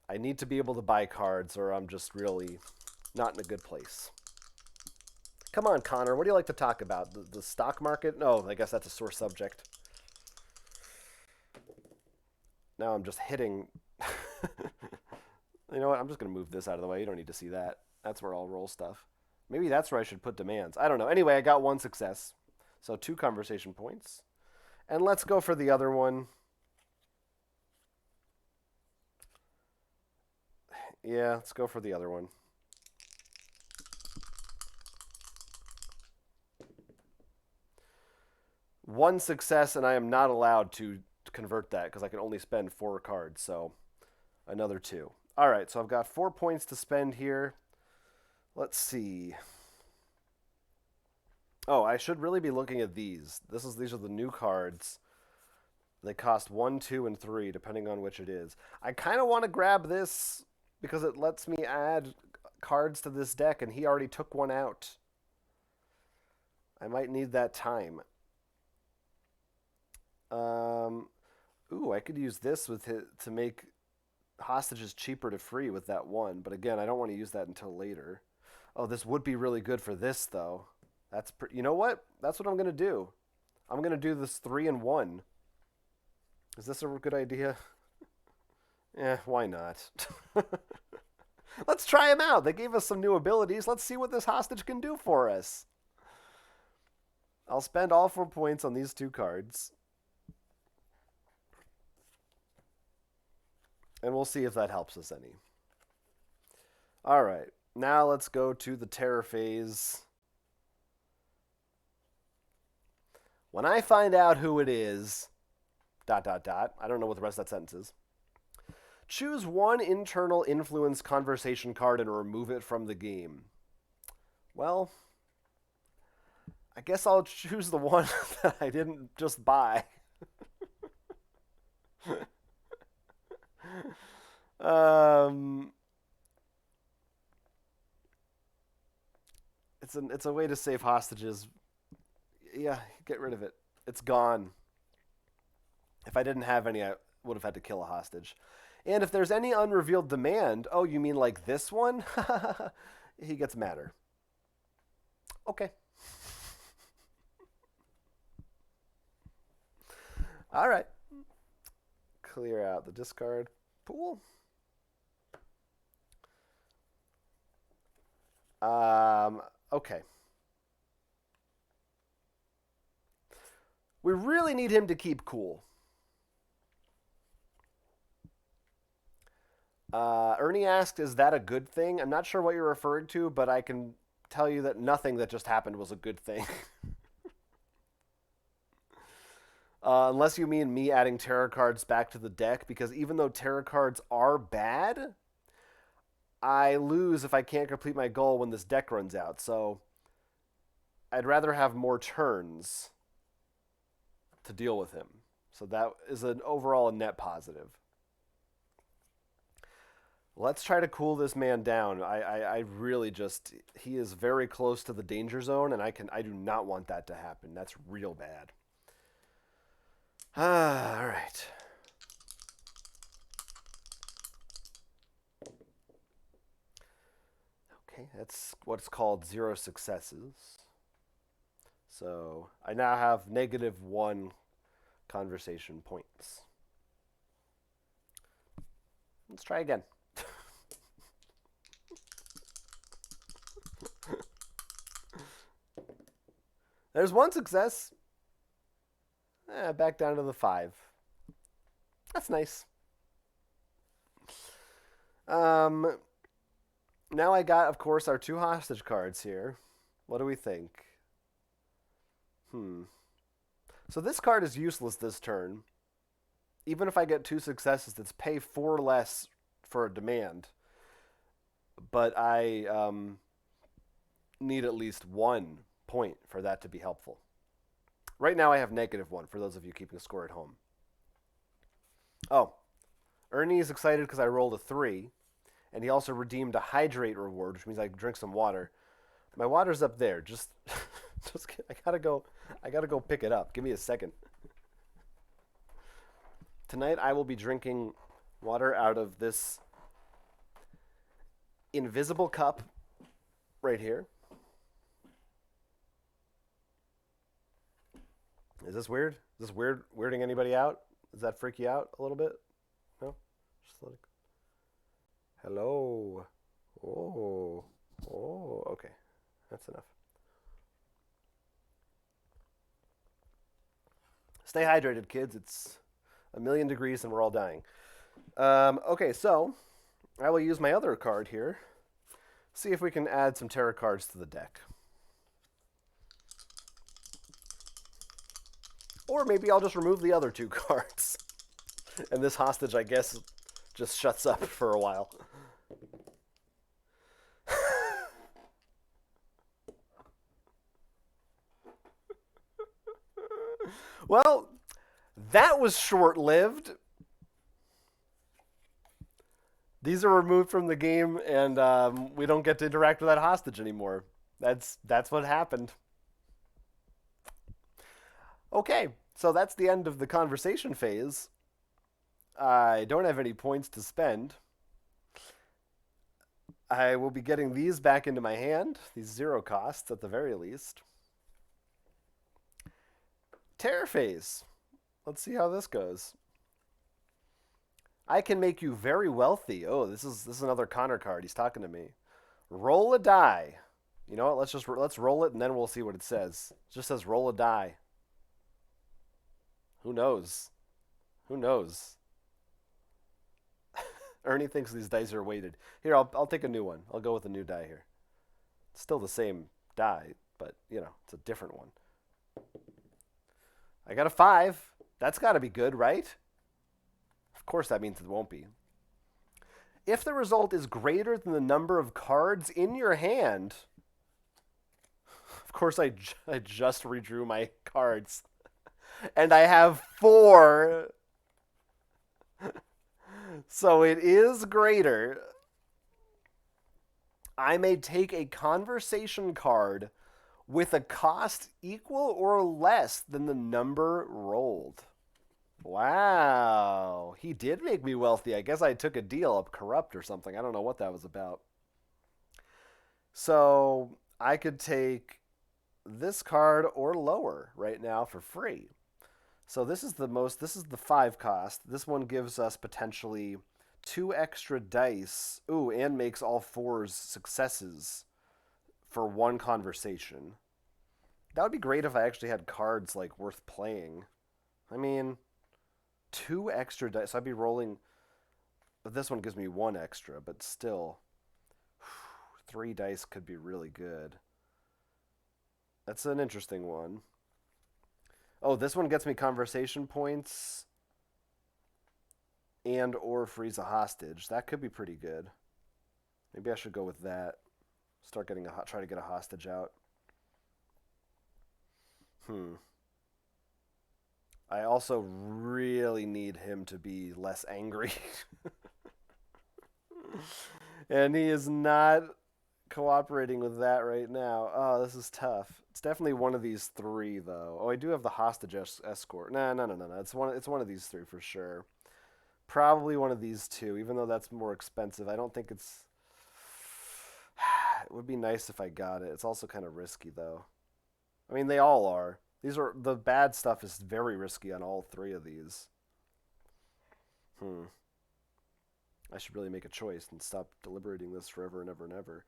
I need to be able to buy cards or I'm just really not in a good place. Come on, Connor. What do you like to talk about? The stock market? No, I guess that's a sore subject. Now I'm just hitting... You know what? I'm just going to move this out of the way. You don't need to see that. That's where I'll roll stuff. Maybe that's where I should put demands. I don't know. Anyway, I got 1 success. So 2 conversation points. And let's go for the other one. Yeah, let's go for the other one. One success, and I am not allowed to convert that because I can only spend 4 cards. So another 2. All right, so I've got 4 points to spend here. Let's see. Oh, I should really be looking at these. These are the new cards. They cost 1, 2, and 3, depending on which it is. I kind of want to grab this because it lets me add cards to this deck, and he already took one out. I might need that time. Ooh, I could use this to make hostages cheaper to free with that one. But again, I don't want to use that until later. Oh, this would be really good for this, though. You know what? That's what I'm going to do. I'm going to do this 3 and 1. Is this a good idea? Eh, why not? Let's try them out. They gave us some new abilities. Let's see what this hostage can do for us. I'll spend all 4 points on these 2 cards. And we'll see if that helps us any. All right. Now let's go to the terror phase. When I find out who it is, ... I don't know what the rest of that sentence is. Choose one internal influence conversation card and remove it from the game. Well, I guess I'll choose the one that I didn't just buy. It's a way to save hostages. Yeah, get rid of it. It's gone. If I didn't have any, I would have had to kill a hostage. And if there's any unrevealed demand, oh, you mean like this one? He gets madder. Okay. All right. Clear out the discard pool. Okay. We really need him to keep cool. Ernie asked, is that a good thing? I'm not sure what you're referring to, but I can tell you that nothing that just happened was a good thing. Unless you mean me adding tarot cards back to the deck, because even though tarot cards are bad, I lose if I can't complete my goal when this deck runs out. So I'd rather have more turns to deal with him. So that is an overall a net positive. Let's try to cool this man down. I really just, he is very close to the danger zone, and I do not want that to happen. That's real bad. All right. Okay, that's what's called 0 successes. So I now have -1 conversation points. Let's try again. There's 1 success. Back down to the 5. That's nice. Now I got, of course, our 2 hostage cards here. What do we think? So this card is useless this turn. Even if I get 2 successes, it's pay 4 less for a demand. But I need at least 1 point for that to be helpful. Right now I have -1 for those of you keeping score at home. Oh, Ernie is excited because I rolled a 3, and he also redeemed a hydrate reward, which means I can drink some water. My water's up there. Just I gotta go pick it up. Give me a second. Tonight I will be drinking water out of this invisible cup right here. Is this weird? Is this weirding anybody out? Does that freak you out a little bit? No? Just let it go. Hello. Oh, okay. That's enough. Stay hydrated, kids. It's a million degrees and we're all dying. Okay, so I will use my other card here. See if we can add some tarot cards to the deck. Or maybe I'll just remove the other two cards. And this hostage, I guess, just shuts up for a while. Well, that was short-lived. These are removed from the game, and we don't get to interact with that hostage anymore. That's what happened. Okay, so that's the end of the conversation phase. I don't have any points to spend. I will be getting these back into my hand, these 0 costs at the very least. Terror phase. Let's see how this goes. I can make you very wealthy. Oh, this is another Connor card. He's talking to me. Roll a die. You know what? Let's roll it and then we'll see what it says. It just says roll a die. Who knows? Who knows? Ernie thinks these dice are weighted. Here, I'll take a new one. I'll go with a new die here. It's still the same die, but it's a different one. I got a 5. That's got to be good, right? Of course that means it won't be. If the result is greater than the number of cards in your hand, of course I just redrew my cards. And I have 4. So it is greater. I may take a conversation card with a cost equal or less than the number rolled. Wow. He did make me wealthy. I guess I took a deal up corrupt or something. I don't know what that was about. So I could take this card or lower right now for free. So this is the 5 cost. This one gives us potentially 2 extra dice. Ooh, and makes all 4s successes for 1 conversation. That would be great if I actually had cards like worth playing. I mean, 2 extra dice. So I'd be rolling. But this one gives me 1 extra, but still, 3 dice could be really good. That's an interesting one. Oh, this one gets me conversation points and or frees a hostage. That could be pretty good. Maybe I should go with that. Try to get a hostage out. I also really need him to be less angry. And he is not cooperating with that right now. Oh, this is tough. It's definitely one of these 3, though. Oh, I do have the hostage escort. No. It's one of these 3 for sure. Probably one of these 2, even though that's more expensive. I don't think it's... It would be nice if I got it. It's also kind of risky, though. I mean, they all are. The bad stuff is very risky on all 3 of these. I should really make a choice and stop deliberating this forever and ever and ever.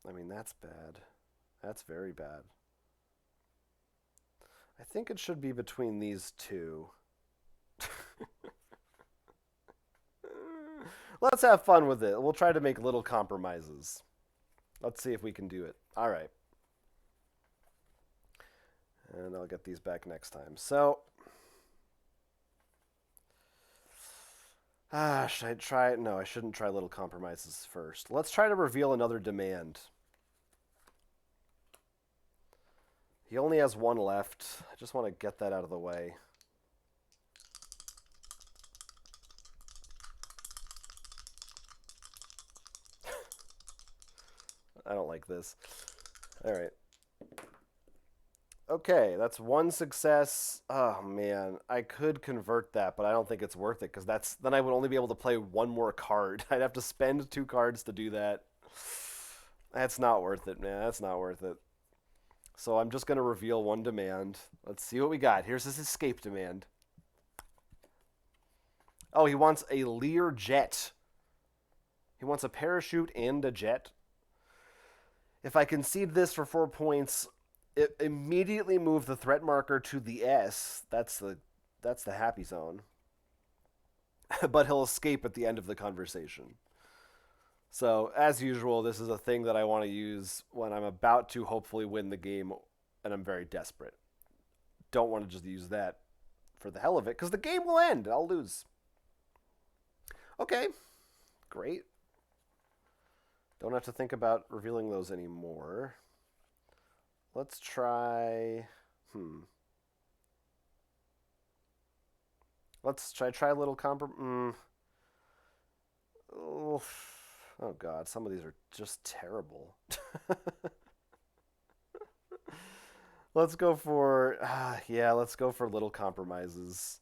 I mean, that's bad. That's very bad. I think it should be between these 2. Let's have fun with it. We'll try to make little compromises. Let's see if we can do it. All right. And I'll get these back next time. So, should I try it? No, I shouldn't try little compromises first. Let's try to reveal another demand. He only has 1 left. I just want to get that out of the way. I don't like this. All right. Okay, that's 1 success. Oh, man. I could convert that, but I don't think it's worth it, because then I would only be able to play 1 more card. I'd have to spend 2 cards to do that. That's not worth it, man. That's not worth it. So I'm just going to reveal 1 demand. Let's see what we got. Here's his escape demand. Oh, he wants a Lear jet. He wants a parachute and a jet. If I concede this for 4 points, immediately move the threat marker to the S. That's the happy zone. But he'll escape at the end of the conversation. So, as usual, this is a thing that I want to use when I'm about to hopefully win the game and I'm very desperate. Don't want to just use that for the hell of it because the game will end. I'll lose. Okay, great. Don't have to think about revealing those anymore. Let's try. Let's try a little compromise. Oh God, some of these are just terrible. Let's go for let's go for little compromises.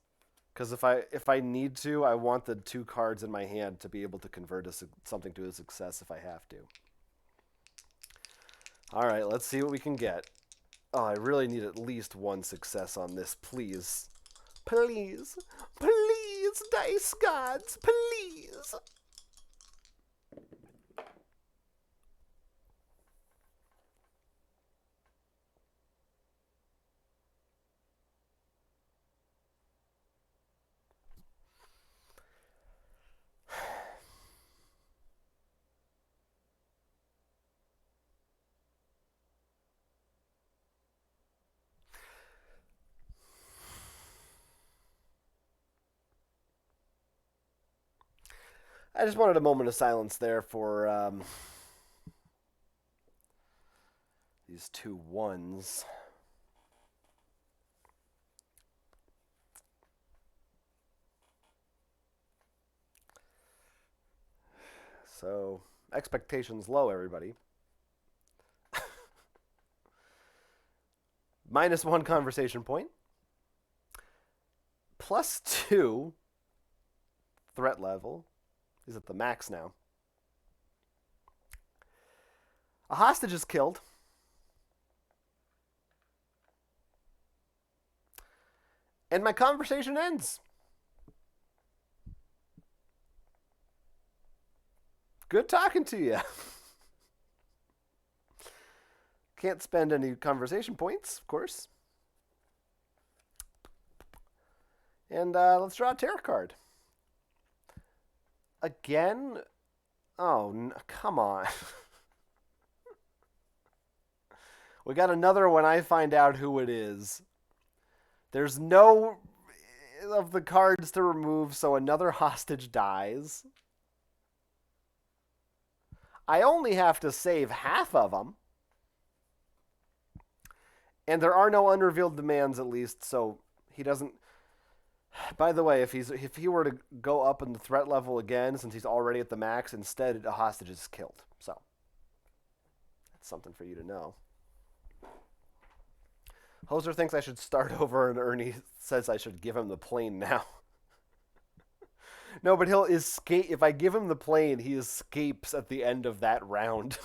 Because if I need to, I want the 2 cards in my hand to be able to convert something to a success if I have to. All right, let's see what we can get. Oh, I really need at least 1 success on this, please. Please. Please, dice gods, please. I just wanted a moment of silence there for these 2 1s. So, expectations low, everybody. -1 conversation point. +2 threat level. He's at the max now. A hostage is killed. And my conversation ends. Good talking to you. Can't spend any conversation points, of course. And let's draw a tarot card. Again? Oh, come on. We got another when I find out who it is. There's no of the cards to remove, so another hostage dies. I only have to save half of them. And there are no unrevealed demands, at least, so he doesn't... By the way, if he were to go up in the threat level again, since he's already at the max, instead a hostage is killed. So, that's something for you to know. Hoser thinks I should start over, and Ernie says I should give him the plane now. No, but he'll escape. If I give him the plane, he escapes at the end of that round.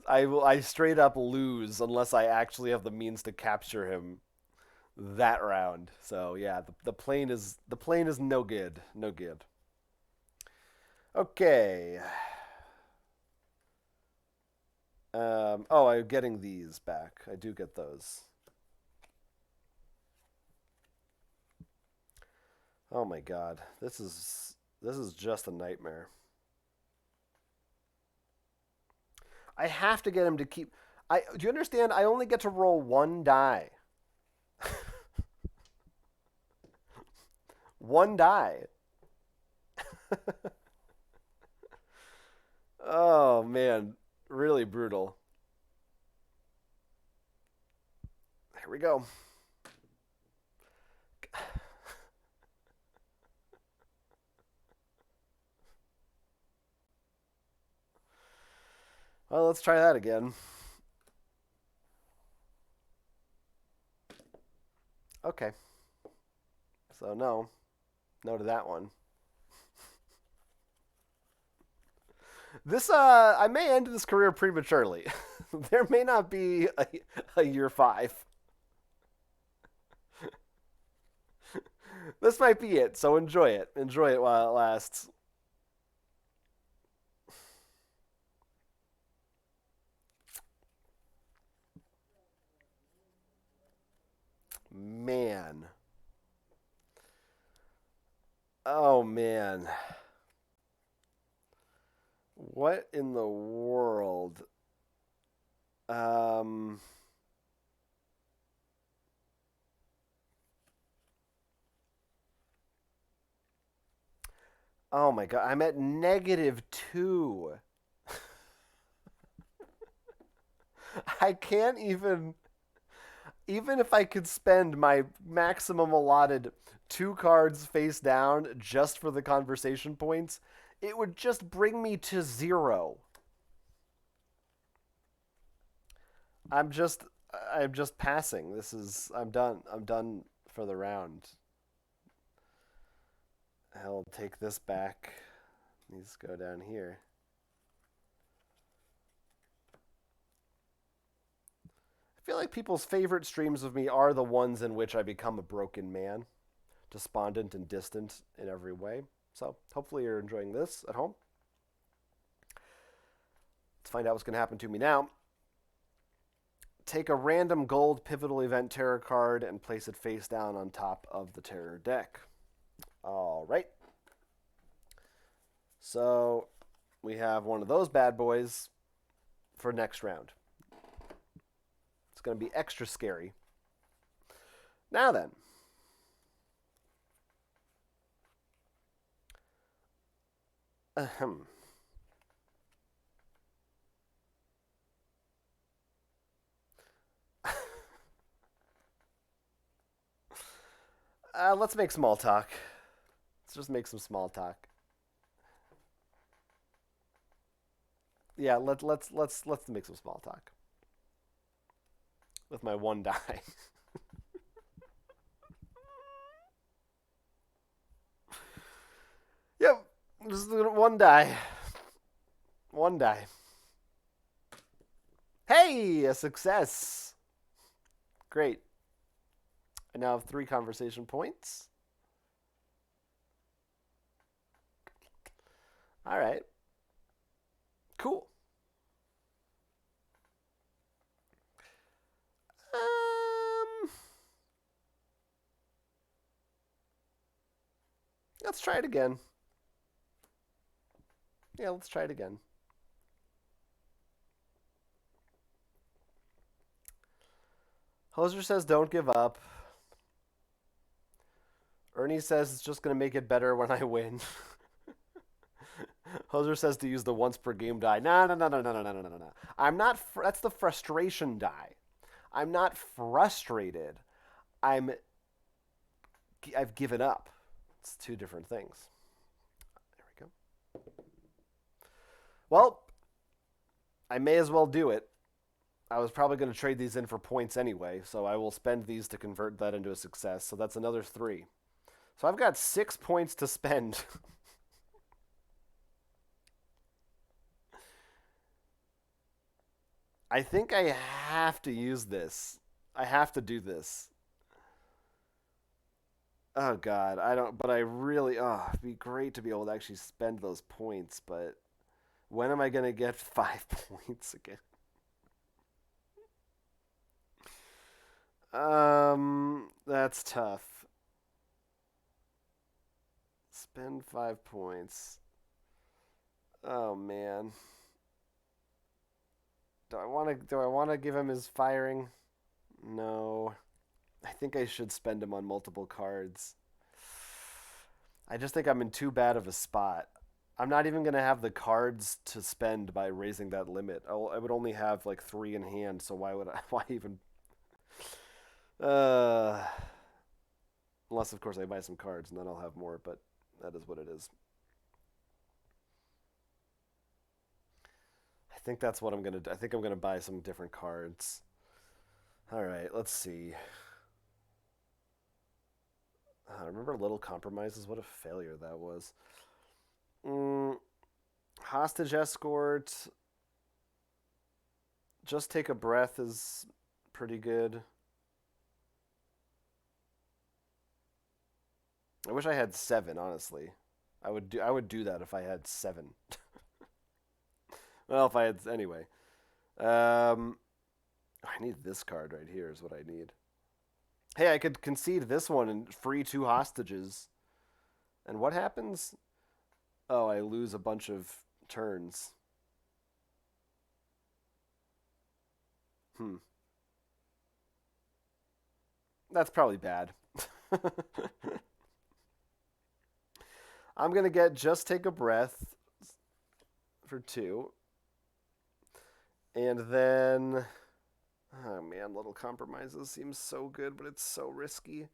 I straight up lose unless I actually have the means to capture him that round. So yeah, the plane is no good. No good. Okay. Oh, I'm getting these back. I do get those. Oh my god. This is just a nightmare. I have to get him to keep... do you understand? I only get to roll 1 die. 1 die. Oh, man. Really brutal. Here we go. Well, let's try that again. Okay. So no to that one. This I may end this career prematurely. There may not be a year 5. This might be it, so enjoy it. Enjoy it while it lasts. man. Oh man. What in the world? Um Oh my god, I'm at -2. I can't even if I could spend my maximum allotted 2 cards face down just for the conversation points, it would just bring me to 0. I'm just I'm just passing. I'm done. I'm done for the round. I'll take this back. These go down here. I feel like people's favorite streams of me are the ones in which I become a broken man, despondent and distant in every way. So hopefully you're enjoying this at home. Let's find out what's going to happen to me now. Take a random gold pivotal event terror card and place it face down on top of the terror deck. All right. So we have one of those bad boys for next round. It's going to be extra scary. Now then. Ahem. Let's make small talk. Let's just make some small talk. Yeah, let's make some small talk with my 1 die. Yep, just 1 die. 1 die. Hey, a success. Great. I now have 3 conversation points. All right. Cool. Let's try it again. Yeah, let's try it again. Hoser says don't give up. Ernie says it's just going to make it better when I win. Hoser says to use the once per game die. No. I'm not. That's the frustration die. I'm not frustrated. I've given up. It's 2 different things. There we go. Well, I may as well do it. I was probably going to trade these in for points anyway, so I will spend these to convert that into a success. So that's another 3. So I've got 6 points to spend. I think I have to use this. I have to do this. Oh god, I don't. But I really. Oh, it'd be great to be able to actually spend those points. But when am I gonna get 5 points again? That's tough. Spend 5 points. Oh man. Do I want to give him his firing? No. I think I should spend him on multiple cards. I just think I'm in too bad of a spot. I'm not even going to have the cards to spend by raising that limit. I would only have like 3 in hand, so why even uh unless of course I buy some cards and then I'll have more, but that is what it is. I think that's what I'm going to do. I think I'm going to buy some different cards. All right, let's see. Remember Little Compromises? What a failure that was. Hostage Escort. Just Take a Breath is pretty good. I wish I had 7, honestly. I would do that if I had 7. Well, if I had anyway. I need this card right here is what I need. Hey, I could concede this one and free 2 hostages. And what happens? Oh, I lose a bunch of turns. Hmm. That's probably bad. I'm going to get just take a breath for 2. And then. Oh man, little compromises seems so good, but it's so risky.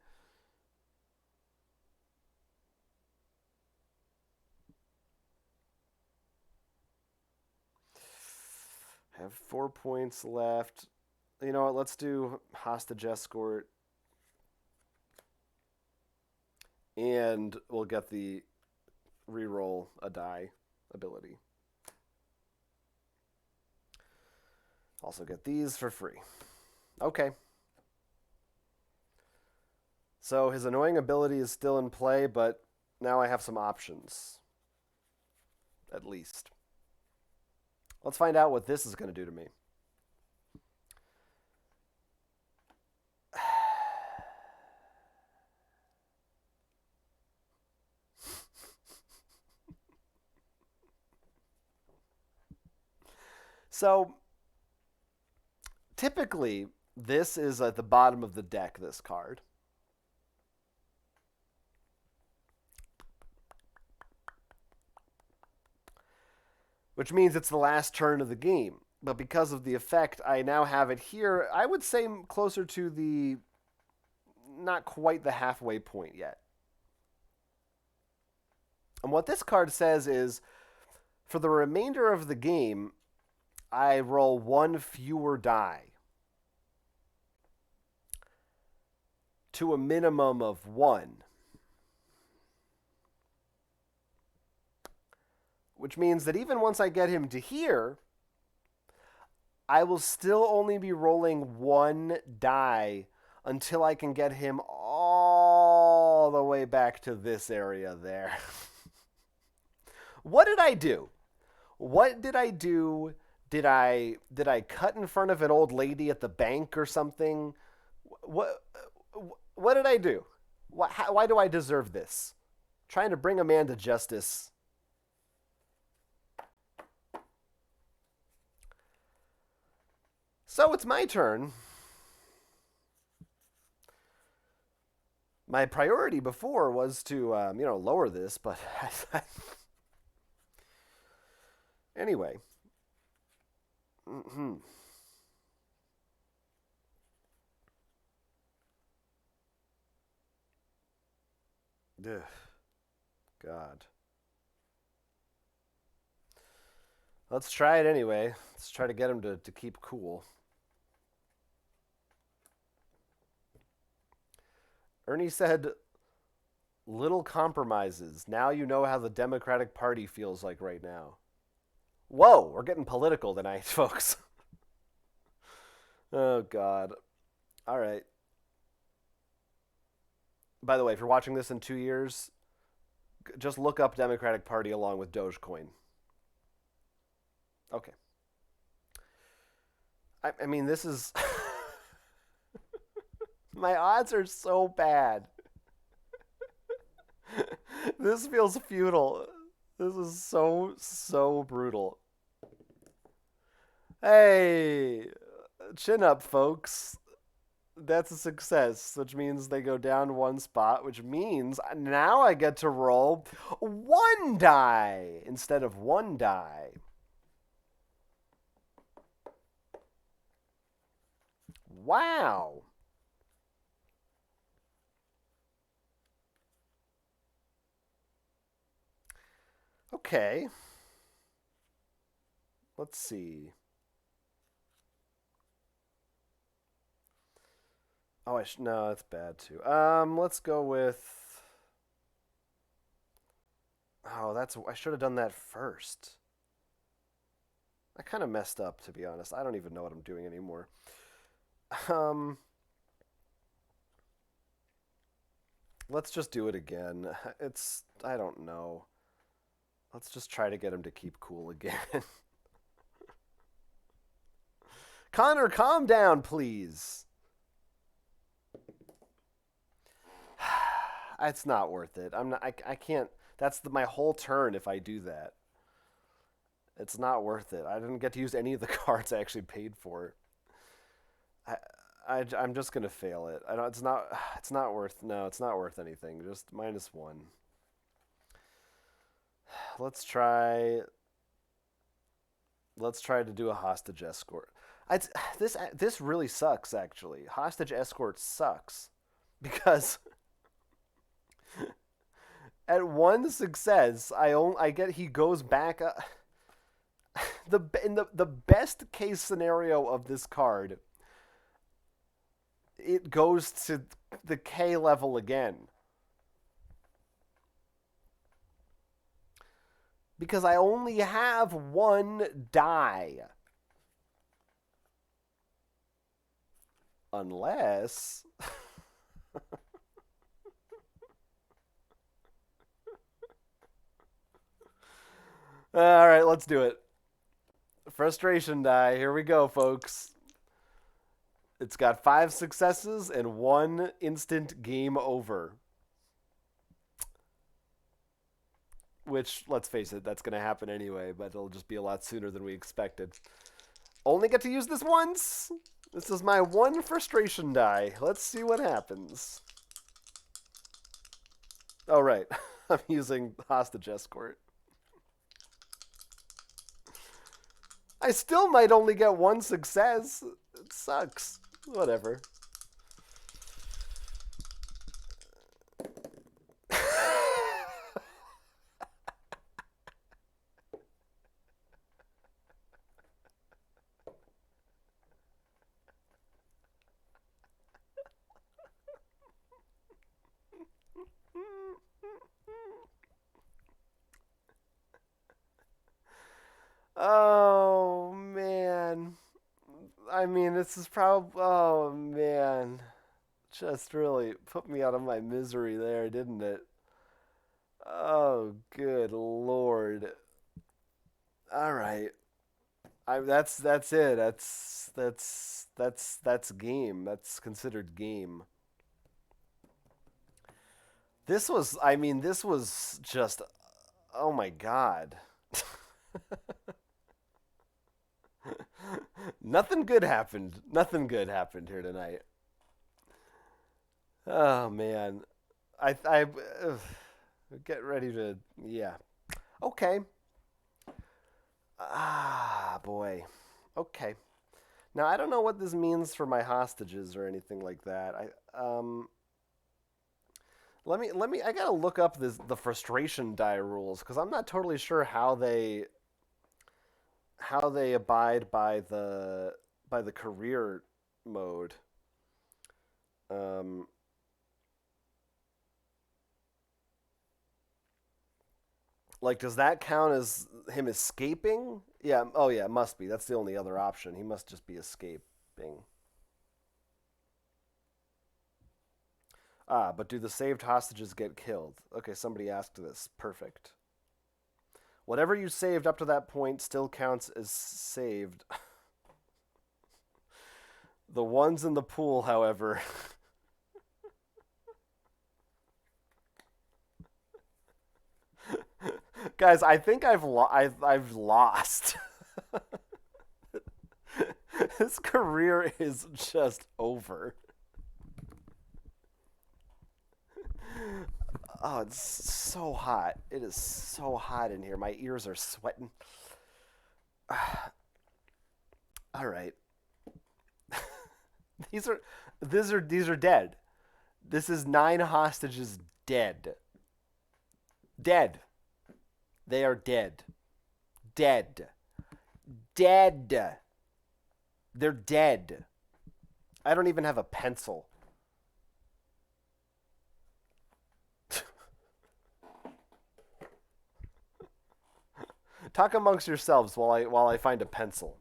Have 4 points left. You know what? Let's do hostage escort, and we'll get the reroll a die ability. Also get these for free. Okay. So his annoying ability is still in play, but now I have some options. At least. Let's find out what this is going to do to me. So, typically, this is at the bottom of the deck, this card. Which means it's the last turn of the game. But because of the effect, I now have it here. I would say closer to the not quite the halfway point yet. And what this card says is for the remainder of the game, I roll 1 fewer die to a minimum of 1. Which means that even once I get him to here, I will still only be rolling 1 die until I can get him all the way back to this area there. What did I do? What did I do? Did I cut in front of an old lady at the bank or something? What did I do? Why do I deserve this? Trying to bring a man to justice. So it's my turn. My priority before was to, lower this, but anyway. Mm-hmm. Ugh. God. Let's try it anyway. Let's try to get him to keep cool. Ernie said, little compromises. Now you know how the Democratic Party feels like right now. Whoa, we're getting political tonight, folks. Oh, God. All right. By the way, if you're watching this in 2 years, just look up Democratic Party along with Dogecoin. Okay. I mean, this is... My odds are so bad. This feels futile. This is so brutal. Hey, chin up, folks. That's a success, which means they go down 1 spot, which means now I get to roll 1 die instead of 1 die. Wow. Okay. Let's see. Oh, no, that's bad too. Let's go with. Oh, I should have done that first. I kind of messed up, to be honest. I don't even know what I'm doing anymore. Let's just do it again. I don't know. Let's just try to get him to keep cool again. Connor, calm down, please. It's not worth it. I'm not. I can't. That's my whole turn if I do that. It's not worth it. I didn't get to use any of the cards I actually paid for. I, I'm just gonna fail it. I don't. It's not. It's not worth. No, it's not worth anything. Just -1. Let's try. Let's try to do a hostage escort. This really sucks. Actually, hostage escort sucks because at one success, I get he goes back. In the best case scenario of this card, it goes to the K level again. Because I only have one die. Unless. All right, let's do it. Frustration die. Here we go, folks. It's got 5 successes and 1 instant game over. Which, let's face it, that's going to happen anyway, but it'll just be a lot sooner than we expected. Only get to use this once. This is my 1 frustration die. Let's see what happens. Oh, right. I'm using hostage escort. I still might only get 1 success. It sucks. Whatever. Oh, man. I mean, this is probably... Oh, man. Just really put me out of my misery there, didn't it? Oh, good Lord. All right. That's it. That's game. That's considered game. This was just, oh my God. Nothing good happened. Nothing good happened here tonight. Oh man. I get ready to, yeah. Okay. Ah, boy. Okay. Now I don't know what this means for my hostages or anything like that. Let me I gotta look up the frustration die rules because I'm not totally sure how they abide by the career mode. Um, like, does that count as him escaping? Yeah. Oh, yeah. It must be. That's the only other option. He must just be escaping. Ah, but do the saved hostages get killed? Okay, somebody asked this. Perfect. Whatever you saved up to that point still counts as saved. The ones in the pool, however. Guys, I think I've lost. His career is just over. Oh, it's so hot. It is so hot in here. My ears are sweating. All right. These are these are dead. This is 9 hostages dead. Dead. They are dead. Dead. Dead. They're dead. I don't even have a pencil. Talk amongst yourselves while I find a pencil.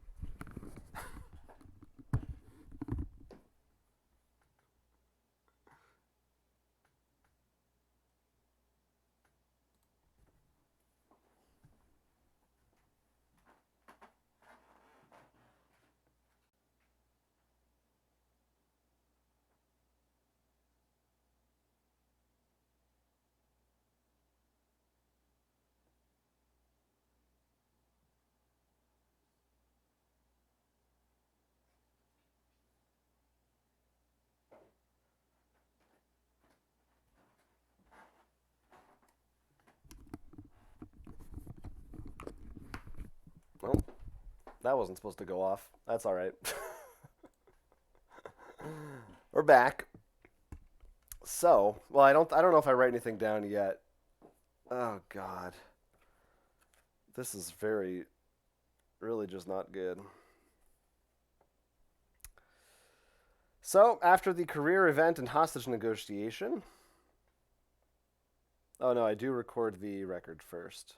That wasn't supposed to go off. That's all right. We're back. So, well, I don't know if I write anything down yet. Oh God, this is really just not good. So, after the career event and hostage negotiation. Oh no, I do record the record first.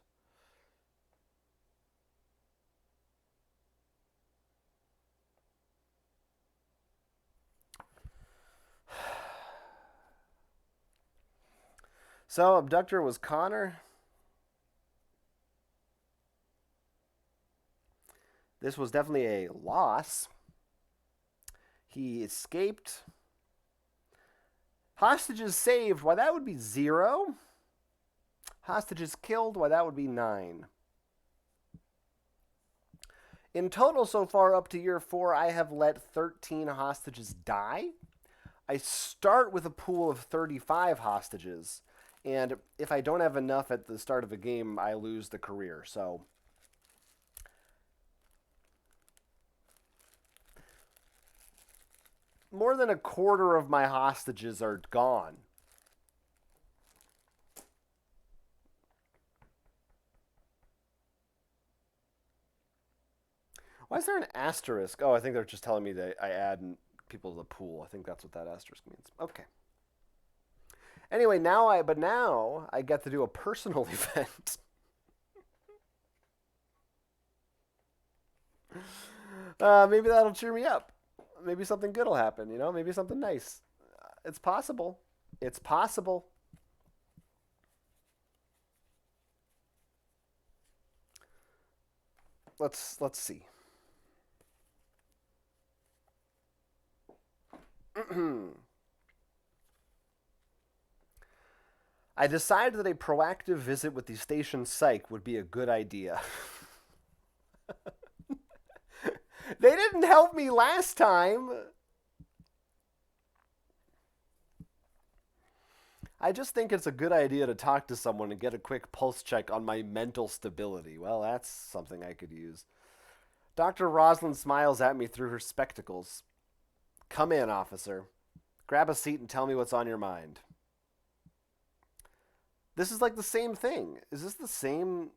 So, abductor was Connor. This was definitely a loss. He escaped. Hostages saved. Why, that would be 0. Hostages killed. Why, that would be 9. In total, so far up to year 4, I have let 13 hostages die. I start with a pool of 35 hostages. And if I don't have enough at the start of a game, I lose the career. So more than a quarter of my hostages are gone. Why is there an asterisk? Oh, I think they're just telling me that I add people to the pool. I think that's what that asterisk means. Okay. Anyway, now I get to do a personal event. Maybe that'll cheer me up. Maybe something good will happen, maybe something nice. It's possible. It's possible. Let's see. I decided that a proactive visit with the station psych would be a good idea. They didn't help me last time. I just think it's a good idea to talk to someone and get a quick pulse check on my mental stability. Well, that's something I could use. Dr. Roslyn smiles at me through her spectacles. Come in, officer. Grab a seat and tell me what's on your mind. This is like the same thing. Is this the same?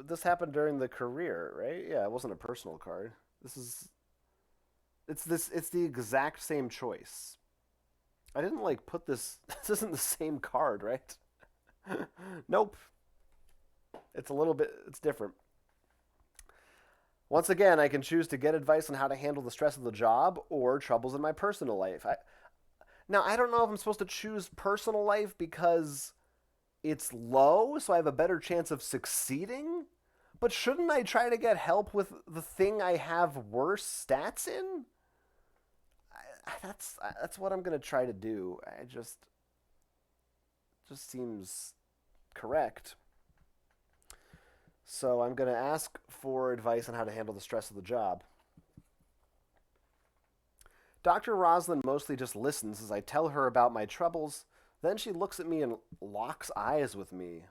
This happened during the career, right? Yeah, it wasn't a personal card. It's the exact same choice. I didn't put this. This isn't the same card, right? Nope. It's different. Once again, I can choose to get advice on how to handle the stress of the job or troubles in my personal life. Now, I don't know if I'm supposed to choose personal life because it's low, so I have a better chance of succeeding. But shouldn't I try to get help with the thing I have worse stats in? That's what I'm gonna try to do. Just seems correct. So I'm gonna ask for advice on how to handle the stress of the job. Dr. Roslyn mostly just listens as I tell her about my troubles. Then she looks at me and locks eyes with me.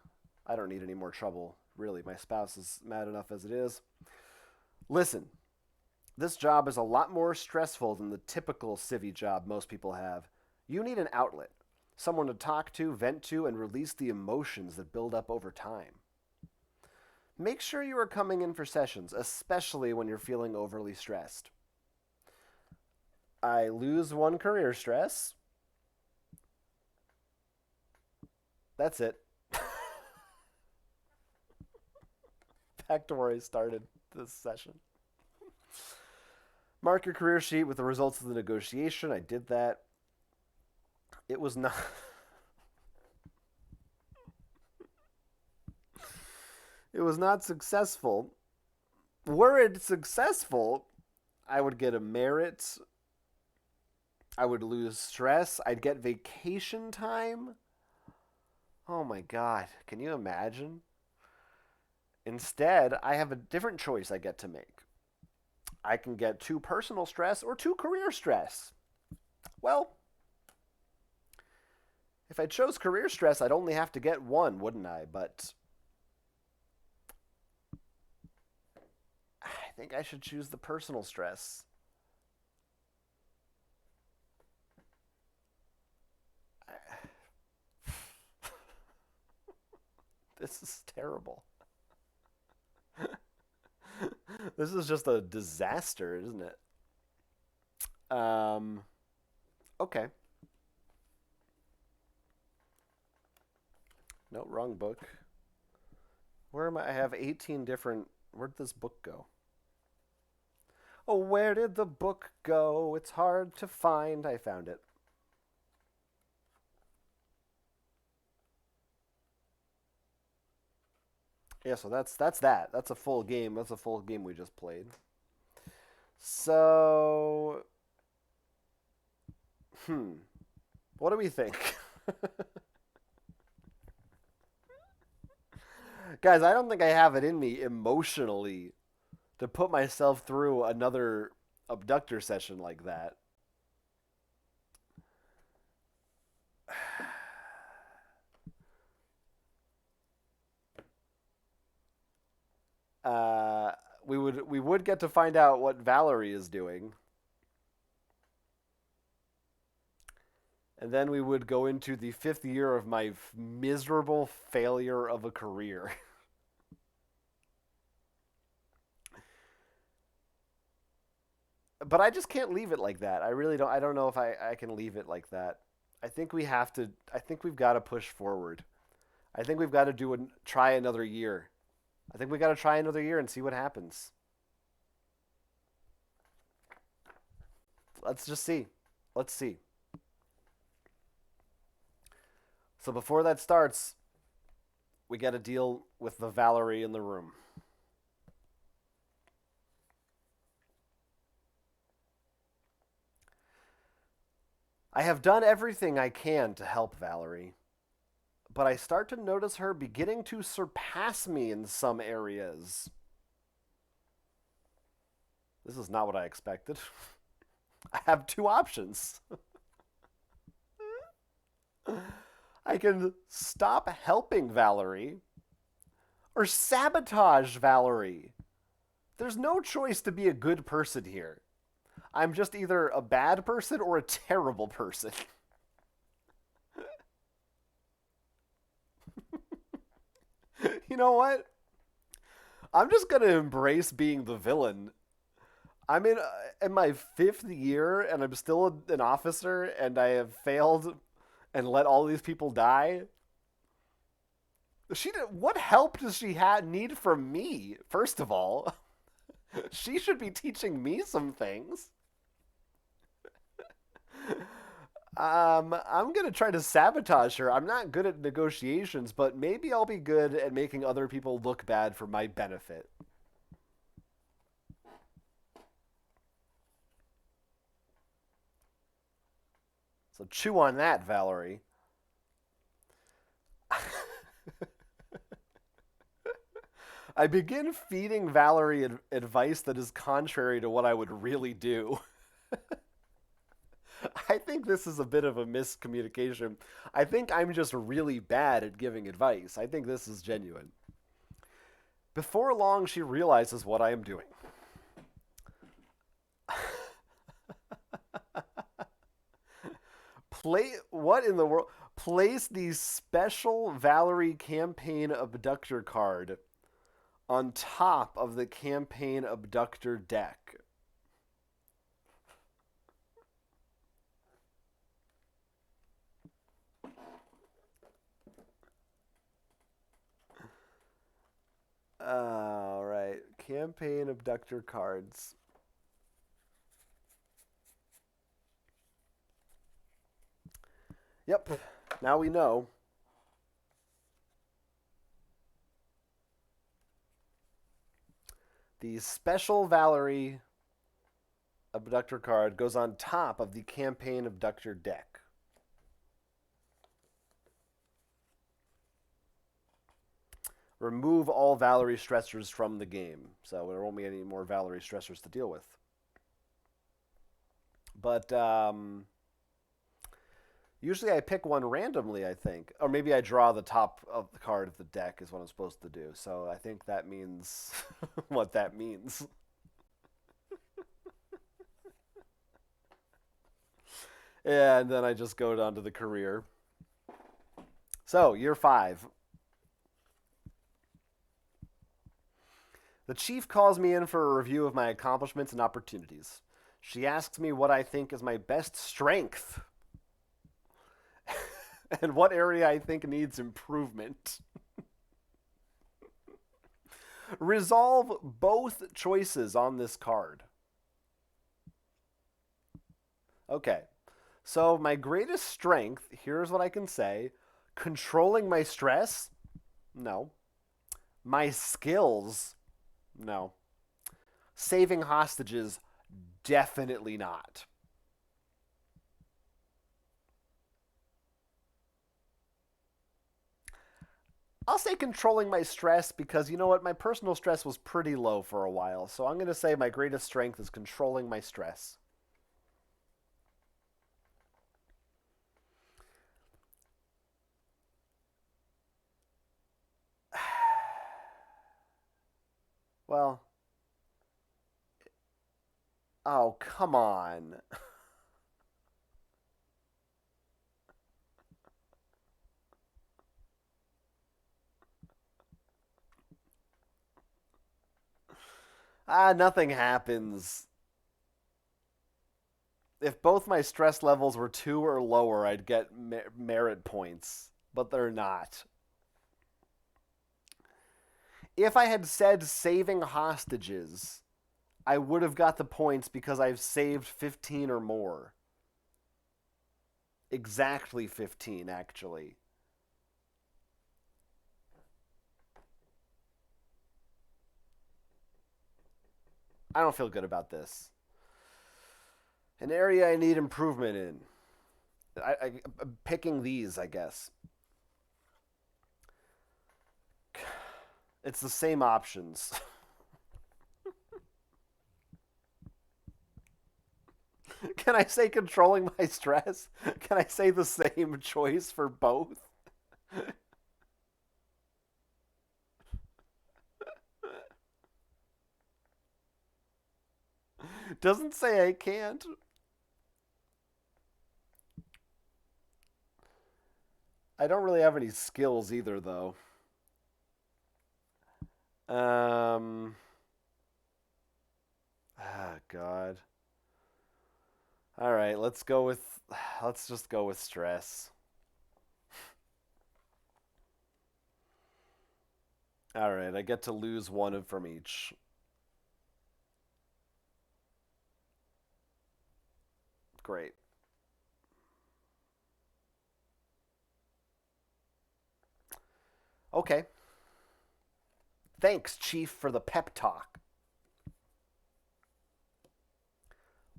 I don't need any more trouble, really. My spouse is mad enough as it is. Listen, this job is a lot more stressful than the typical civvy job most people have. You need an outlet, someone to talk to, vent to, and release the emotions that build up over time. Make sure you are coming in for sessions, especially when you're feeling overly stressed. I lose 1 career stress. That's it. Back to where I started this session. Mark your career sheet with the results of the negotiation. I did that. It was not... It was not successful. Were it successful, I would get a merit. I would lose stress. I'd get vacation time. Oh my God. Can you imagine? Instead, I have a different choice I get to make. I can get 2 personal stress or 2 career stress. Well, if I chose career stress, I'd only have to get 1, wouldn't I? But think I should choose the personal stress. This is terrible. This is just a disaster, isn't it? Um, okay. No, wrong book. Where am I? I have 18 different. Where'd this book go? Oh, where did the book go? It's hard to find. I found it. Yeah, so that's that. That's a full game. That's a full game we just played. So, hmm, what do we think? Guys, I don't think I have it in me emotionally to put myself through another abductor session like that. Uh, we would get to find out what Valerie is doing, and then we would go into the fifth year of my miserable failure of a career. But I just can't leave it like that. I really don't. I don't know if I can leave it like that. I think we have to. I think we've got to push forward. I think we've got to try another year. I think we got to try another year and see what happens. Let's just see. Let's see. So before that starts, we got to deal with the Valerie in the room. I have done everything I can to help Valerie, but I start to notice her beginning to surpass me in some areas. This is not what I expected. I have two options. I can stop helping Valerie or sabotage Valerie. There's no choice to be a good person here. I'm just either a bad person or a terrible person. You know what? I'm just going to embrace being the villain. I'm in my fifth year and I'm still an officer and I have failed and let all these people die. What help does she need from me? First of all, she should be teaching me some things. I'm gonna try to sabotage her. I'm not good at negotiations, but maybe I'll be good at making other people look bad for my benefit. So chew on that, Valerie. I begin feeding Valerie advice that is contrary to what I would really do. I think this is a bit of a miscommunication. I think I'm just really bad at giving advice. I think this is genuine. Before long, she realizes what I am doing. What in the world? Place the special Valerie campaign abductor card on top of the campaign abductor deck. All right, campaign abductor cards. Yep, now we know. The special Valerie abductor card goes on top of the campaign abductor deck. Remove all Valerie stressors from the game, so there won't be any more Valerie stressors to deal with. But usually I pick one randomly, I think. Or maybe I draw the top of the card of the deck is what I'm supposed to do. So I think that means what that means. And then I just go down to the career. So, year 5. The chief calls me in for a review of my accomplishments and opportunities. She asks me what I think is my best strength and what area I think needs improvement. Resolve both choices on this card. Okay. So, my greatest strength, here's what I can say: controlling my stress? No. My skills? No. Saving hostages? Definitely not. I'll say controlling my stress because you know what? My personal stress was pretty low for a while. So I'm going to say my greatest strength is controlling my stress. Well, oh, come on. Nothing happens. If both my stress levels were 2 or lower, I'd get merit points, but they're not. If I had said saving hostages, I would have got the points because I've saved 15 or more. Exactly 15, actually. I don't feel good about this. An area I need improvement in. I'm picking these, I guess. It's the same options. Can I say controlling my stress? Can I say the same choice for both? Doesn't say I can't. I don't really have any skills either, though. Um. God. All right, let's go with. Let's just go with stress. All right, I get to lose one from each. Great. Okay. Thanks, Chief, for the pep talk.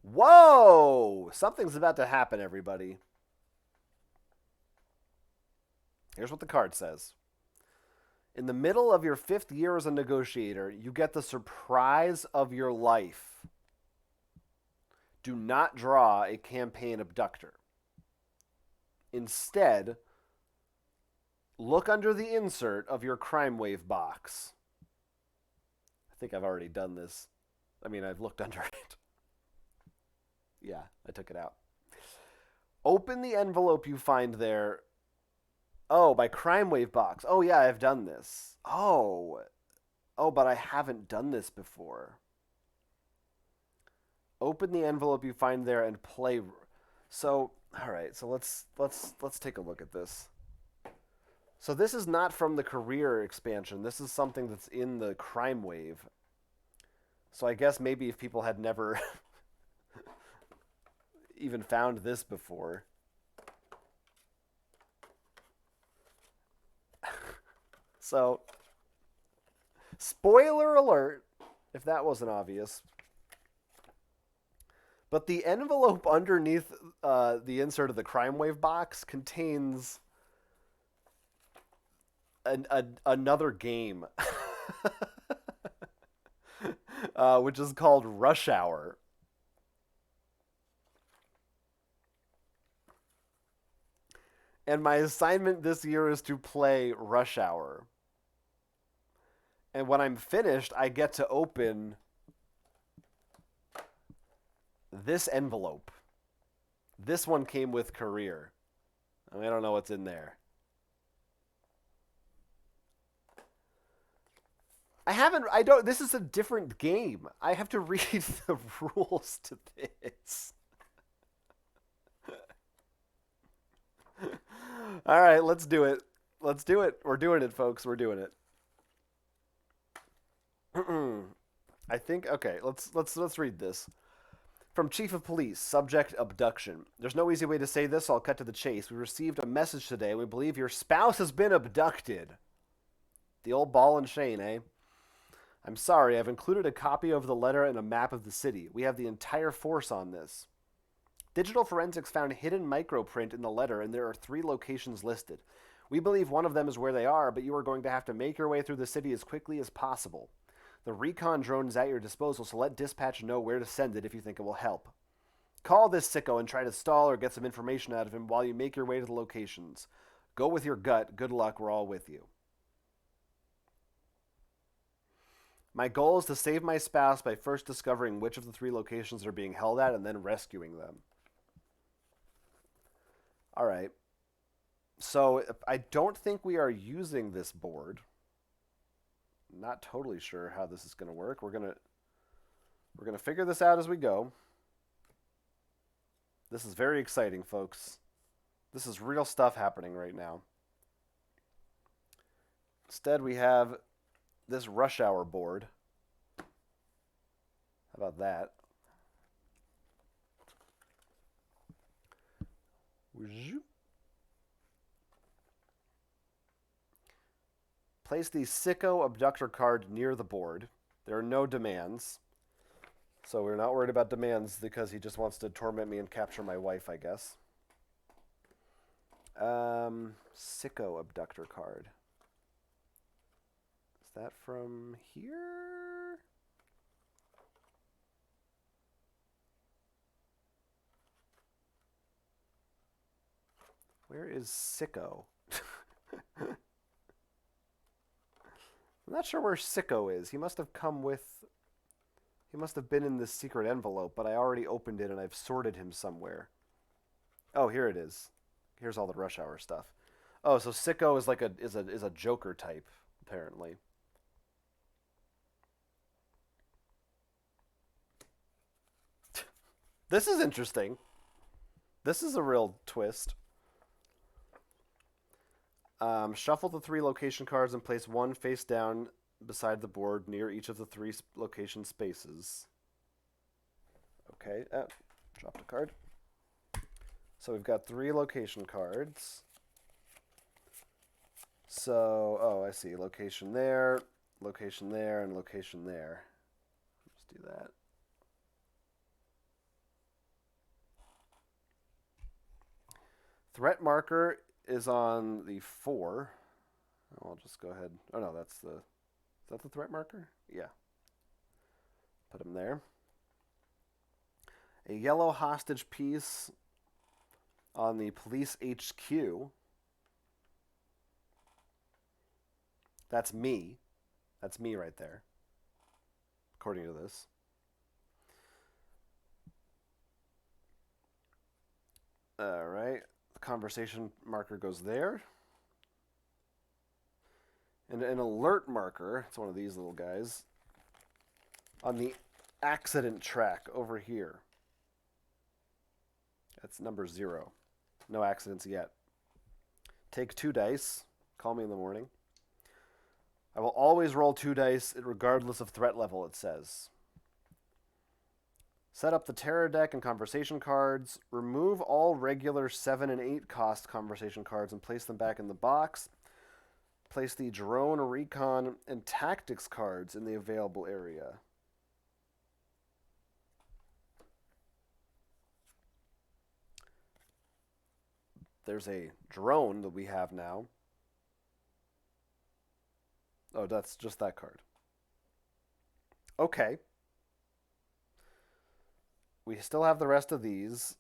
Whoa! Something's about to happen, everybody. Here's what the card says. In the middle of your 5th year as a negotiator, you get the surprise of your life. Do not draw a campaign abductor. Instead, look under the insert of your crime wave box. I think I've already done this. I mean, I've looked under it. Yeah, I took it out. Open the envelope you find there. Oh, my crime wave box. Oh, yeah, I've done this. Oh. Oh, but I haven't done this before. Open the envelope you find there and play. So, all right. So let's take a look at this. So this is not from the career expansion. This is something that's in the crime wave. So I guess maybe if people had never even found this before. So, spoiler alert, if that wasn't obvious. But the envelope underneath the insert of the crime wave box contains another game, which is called Rush Hour. And my assignment this year is to play Rush Hour. And when I'm finished, I get to open this envelope, This one came with career. I don't know what's in there. I don't, this is a different game. I have to read the rules to this. All right, let's do it. Let's do it. We're doing it, folks. We're doing it. I think okay, let's read this. From Chief of Police, subject abduction. There's no easy way to say this, so I'll cut to the chase. We received a message today. We believe your spouse has been abducted. The old ball and chain, eh? I'm sorry, I've included a copy of the letter and a map of the city. We have the entire force on this. Digital forensics found hidden microprint in the letter, and there are 3 locations listed. We believe one of them is where they are, but you are going to have to make your way through the city as quickly as possible. The recon drone is at your disposal, so let dispatch know where to send it if you think it will help. Call this sicko and try to stall or get some information out of him while you make your way to the locations. Go with your gut. Good luck. We're all with you. My goal is to save my spouse by first discovering which of the 3 locations are being held at and then rescuing them. All right. So I don't think we are using this board. Not totally sure how this is going to work. We're going to figure this out as we go. This is very exciting, folks. This is real stuff happening right now. Instead, we have this rush hour board. How about that? Place the sicko abductor card near the board. There are no demands. So we're not worried about demands because he just wants to torment me and capture my wife, I guess. Sicko abductor card. Is that from here? Where is sicko? I'm not sure where sicko is. He must have come with... He must have been in this secret envelope, but I already opened it and I've sorted him somewhere. Oh, here it is. Here's all the rush hour stuff. Oh, so sicko is like is a Joker type, apparently. This is interesting. This is a real twist. Shuffle the 3 location cards and place one face down beside the board near each of the 3 location spaces. Okay, dropped a card. So we've got 3 location cards. So, oh, I see. Location there, and location there. Let's do that. Threat marker is on the 4. I'll just go ahead. Oh no, is that the threat marker? Yeah. Put him there. A yellow hostage piece on the police HQ. That's me. That's me right there, according to this. All right. The conversation marker goes there. And an alert marker, it's one of these little guys, on the accident track over here. That's number 0. No accidents yet. Take 2 dice. Call me in the morning. I will always roll 2 dice regardless of threat level, it says. Set up the terror deck and conversation cards. Remove all regular 7 and 8 cost conversation cards and place them back in the box. Place the drone, recon, and tactics cards in the available area. There's a drone that we have now. Oh, that's just that card. Okay. We still have the rest of these.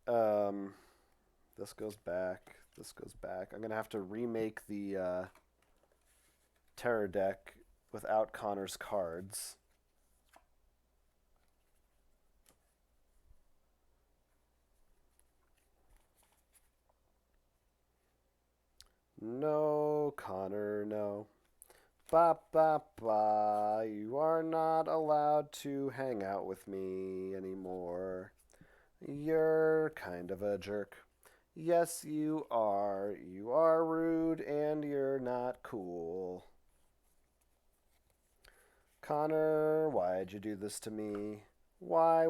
This goes back. This goes back. I'm going to have to remake the terror deck without Connor's cards. No, Connor, no. Ba ba ba, you are not allowed to hang out with me anymore. You're kind of a jerk. Yes, you are. You are rude and you're not cool. Connor, why'd you do this to me? Why?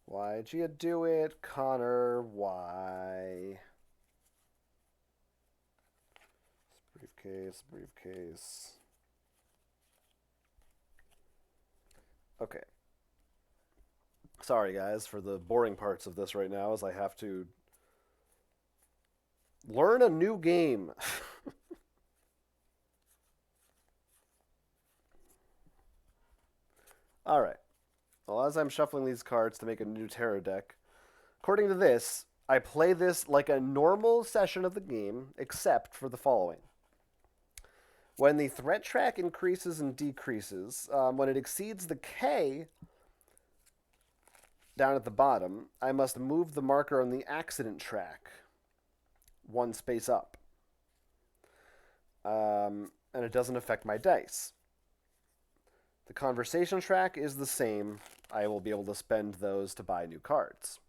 Why'd you do it, Connor? Why? Briefcase. Okay. Sorry, guys, for the boring parts of this right now, as I have to learn a new game. All right. Well, as I'm shuffling these cards to make a new tarot deck, according to this, I play this like a normal session of the game, except for the following. When the threat track increases and decreases, when it exceeds the K down at the bottom, I must move the marker on the accident track one space up. And it doesn't affect my dice. The conversation track is the same. I will be able to spend those to buy new cards.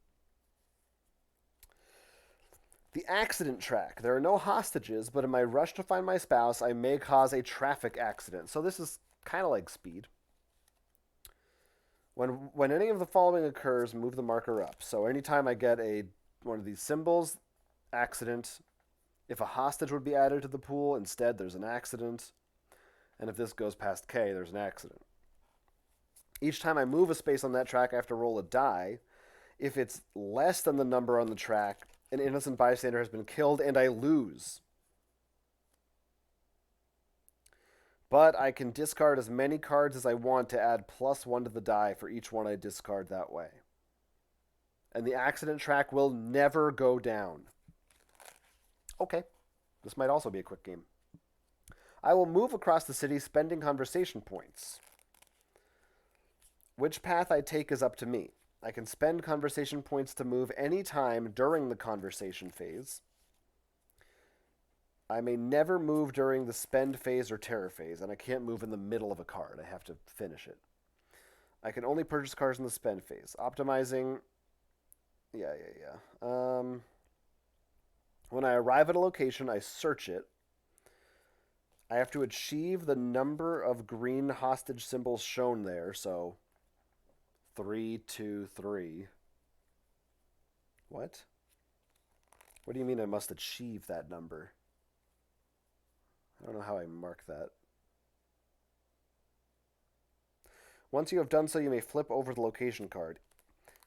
The accident track. There are no hostages, but in my rush to find my spouse, I may cause a traffic accident. So this is kind of like speed. When any of the following occurs, move the marker up. So anytime I get one of these symbols, accident. If a hostage would be added to the pool, instead there's an accident. And if this goes past K, there's an accident. Each time I move a space on that track, I have to roll a die. If it's less than the number on the track, an innocent bystander has been killed and I lose. But I can discard as many cards as I want to add +1 to the die for each one I discard that way. And the accident track will never go down. Okay, this might also be a quick game. I will move across the city spending conversation points. Which path I take is up to me. I can spend conversation points to move any time during the conversation phase. I may never move during the spend phase or terror phase, and I can't move in the middle of a card. I have to finish it. I can only purchase cards in the spend phase. Optimizing. Yeah. When I arrive at a location, I search it. I have to achieve the number of green hostage symbols shown there, so 3, 2, 3. What? What do you mean I must achieve that number? I don't know how I mark that. Once you have done so, you may flip over the location card.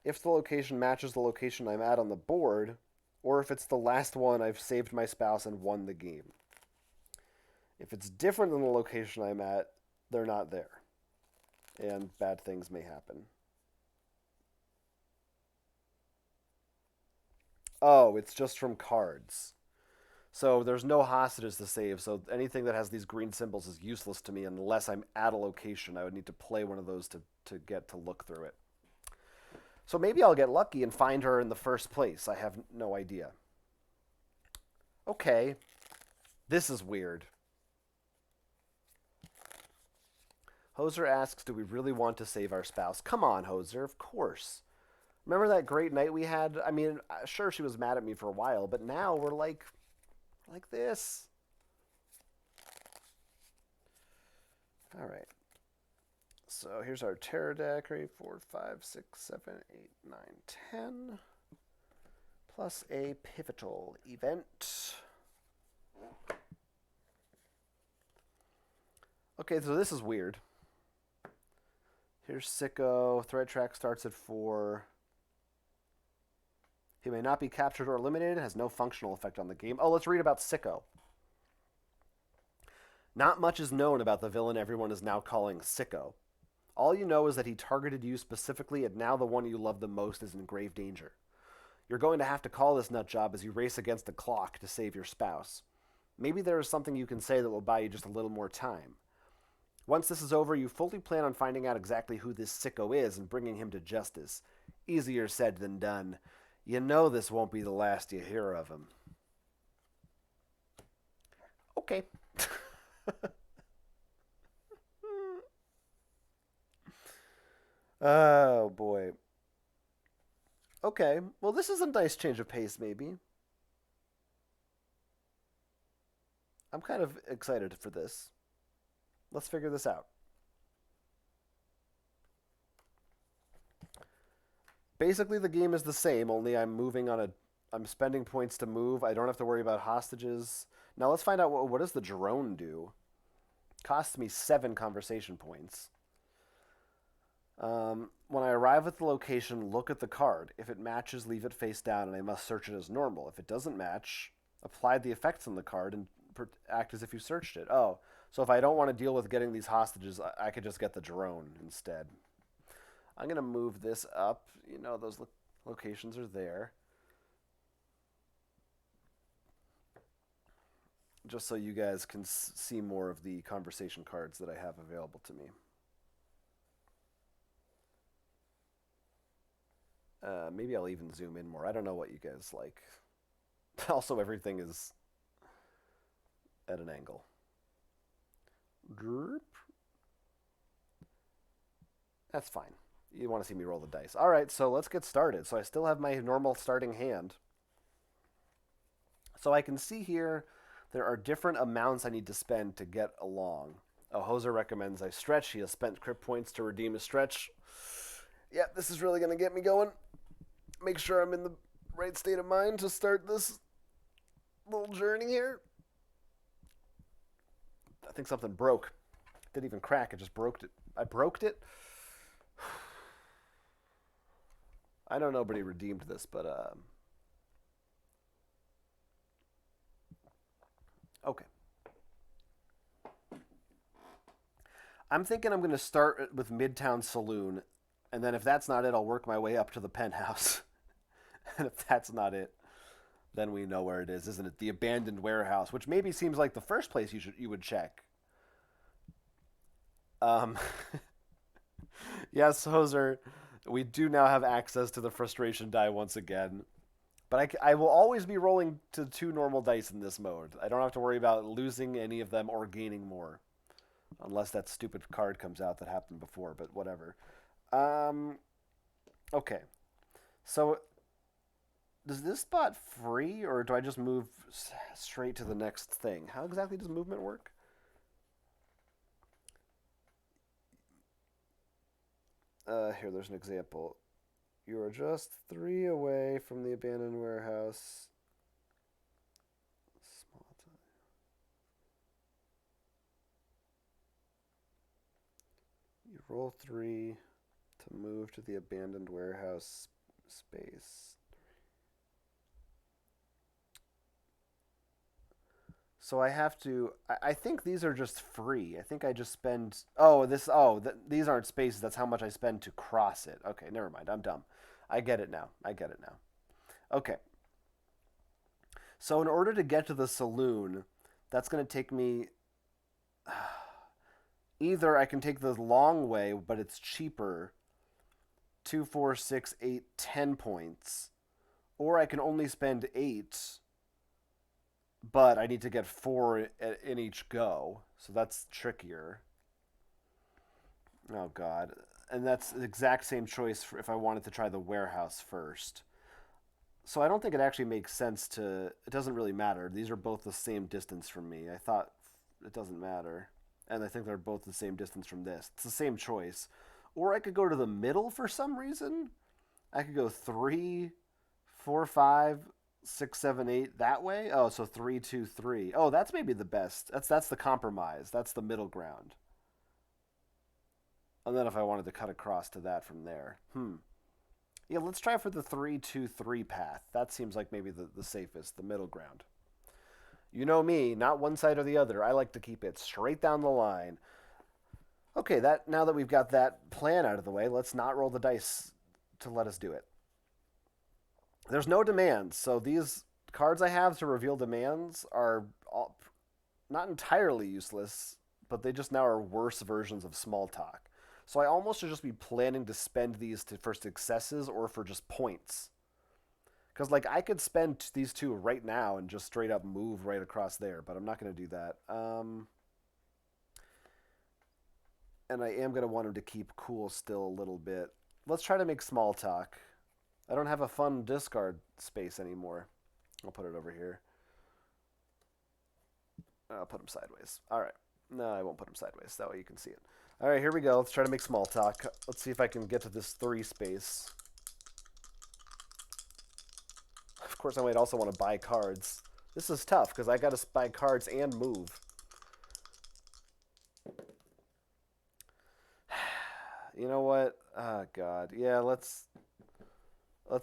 If the location matches the location I'm at on the board, or if it's the last one, I've saved my spouse and won the game. If it's different than the location I'm at, they're not there. And bad things may happen. Oh, it's just from cards. So there's no hostages to save, so anything that has these green symbols is useless to me unless I'm at a location. I would need to play one of those to get to look through it. So maybe I'll get lucky and find her in the first place. I have no idea. Okay. This is weird. Hoser asks, do we really want to save our spouse? Come on, Hoser, of course. Remember that great night we had? I mean, sure, she was mad at me for a while, but now we're like this. All right. So here's our tarot deck. 3, 4, 5, 6, 7, 8, 9, 10. Plus a pivotal event. Okay, so this is weird. Here's Sicko. Threat track starts at 4. He may not be captured or eliminated. Has no functional effect on the game. Oh, let's read about Sicko. Not much is known about the villain everyone is now calling Sicko. All you know is that he targeted you specifically, and now the one you love the most is in grave danger. You're going to have to call this nutjob as you race against the clock to save your spouse. Maybe there is something you can say that will buy you just a little more time. Once this is over, you fully plan on finding out exactly who this Sicko is and bringing him to justice. Easier said than done. You know this won't be the last you hear of him. Okay. Oh boy. Okay. Well, this is a nice change of pace, maybe. I'm kind of excited for this. Let's figure this out. Basically, the game is the same, only I'm moving on a. I'm spending points to move. I don't have to worry about hostages. Now let's find out what does the drone do. Costs me 7 conversation points. When I arrive at the location, look at the card. If it matches, leave it face down, and I must search it as normal. If it doesn't match, apply the effects on the card and act as if you searched it. Oh, so if I don't want to deal with getting these hostages, I could just get the drone instead. I'm going to move this up. You know, those locations are there. Just so you guys can see more of the conversation cards that I have available to me. Maybe I'll even zoom in more. I don't know what you guys like. Also, everything is at an angle. Droop. That's fine. You want to see me roll the dice. All right, so let's get started. So I still have my normal starting hand. So I can see here there are different amounts I need to spend to get along. Oh, Hoser recommends I stretch. He has spent crypt points to redeem a stretch. Yeah, this is really going to get me going. Make sure I'm in the right state of mind to start this little journey here. I think something broke. It didn't even crack. It just broke it. I broke it. I know nobody redeemed this, but okay. I'm thinking I'm going to start with Midtown Saloon, and then if that's not it, I'll work my way up to the penthouse. And if that's not it, then we know where it is, isn't it? The abandoned warehouse, which maybe seems like the first place you would check. Um, yes, Hoser, we do now have access to the frustration die once again. But I will always be rolling to 2 normal dice in this mode. I don't have to worry about losing any of them or gaining more. Unless that stupid card comes out that happened before, but whatever. Okay. So, does this spot free, or do I just move straight to the next thing? How exactly does movement work? Here, there's an example. You are just 3 away from the abandoned warehouse. Small time. You roll 3 to move to the abandoned warehouse space. So I have to. I think these are just free. I think I just spend. Oh, this. Oh, these aren't spaces. That's how much I spend to cross it. Okay, never mind. I'm dumb. I get it now. I get it now. Okay. So in order to get to the saloon, that's going to take me. Either I can take the long way, but it's cheaper. 2, 4, 6, 8, 10 points, or I can only spend 8 but I need to get 4 in each go, so that's trickier. Oh god, and that's the exact same choice for if I wanted to try the warehouse first. So I don't think it actually makes sense to. It doesn't really matter. These are both the same distance from me. I thought it doesn't matter, and I think they're both the same distance from this. It's the same choice, or I could go to the middle for some reason. I could go 3, 4, 5, 6, 7, 8 that way. Oh, so 3, 2, 3. Oh, that's maybe the best. That's the compromise. That's the middle ground. And then if I wanted to cut across to that from there. Yeah, let's try for the 3, 2, 3 path. That seems like maybe the safest, the middle ground. You know me, not one side or the other. I like to keep it straight down the line. Okay, now that we've got that plan out of the way, let's not roll the dice to let us do it. There's no demands, so these cards I have to reveal demands are not entirely useless, but they just now are worse versions of small talk. So I almost should just be planning to spend these for successes or for just points. Because like I could spend these two right now and just straight up move right across there, but I'm not going to do that. And I am going to want him to keep cool still a little bit. Let's try to make small talk. I don't have a fun discard space anymore. I'll put it over here. I'll put him sideways. All right. No, I won't put him sideways. That way you can see it. All right, here we go. Let's try to make small talk. Let's see if I can get to this 3 space. Of course, I might also want to buy cards. This is tough because I got to buy cards and move. You know what? Oh, God. Yeah, let's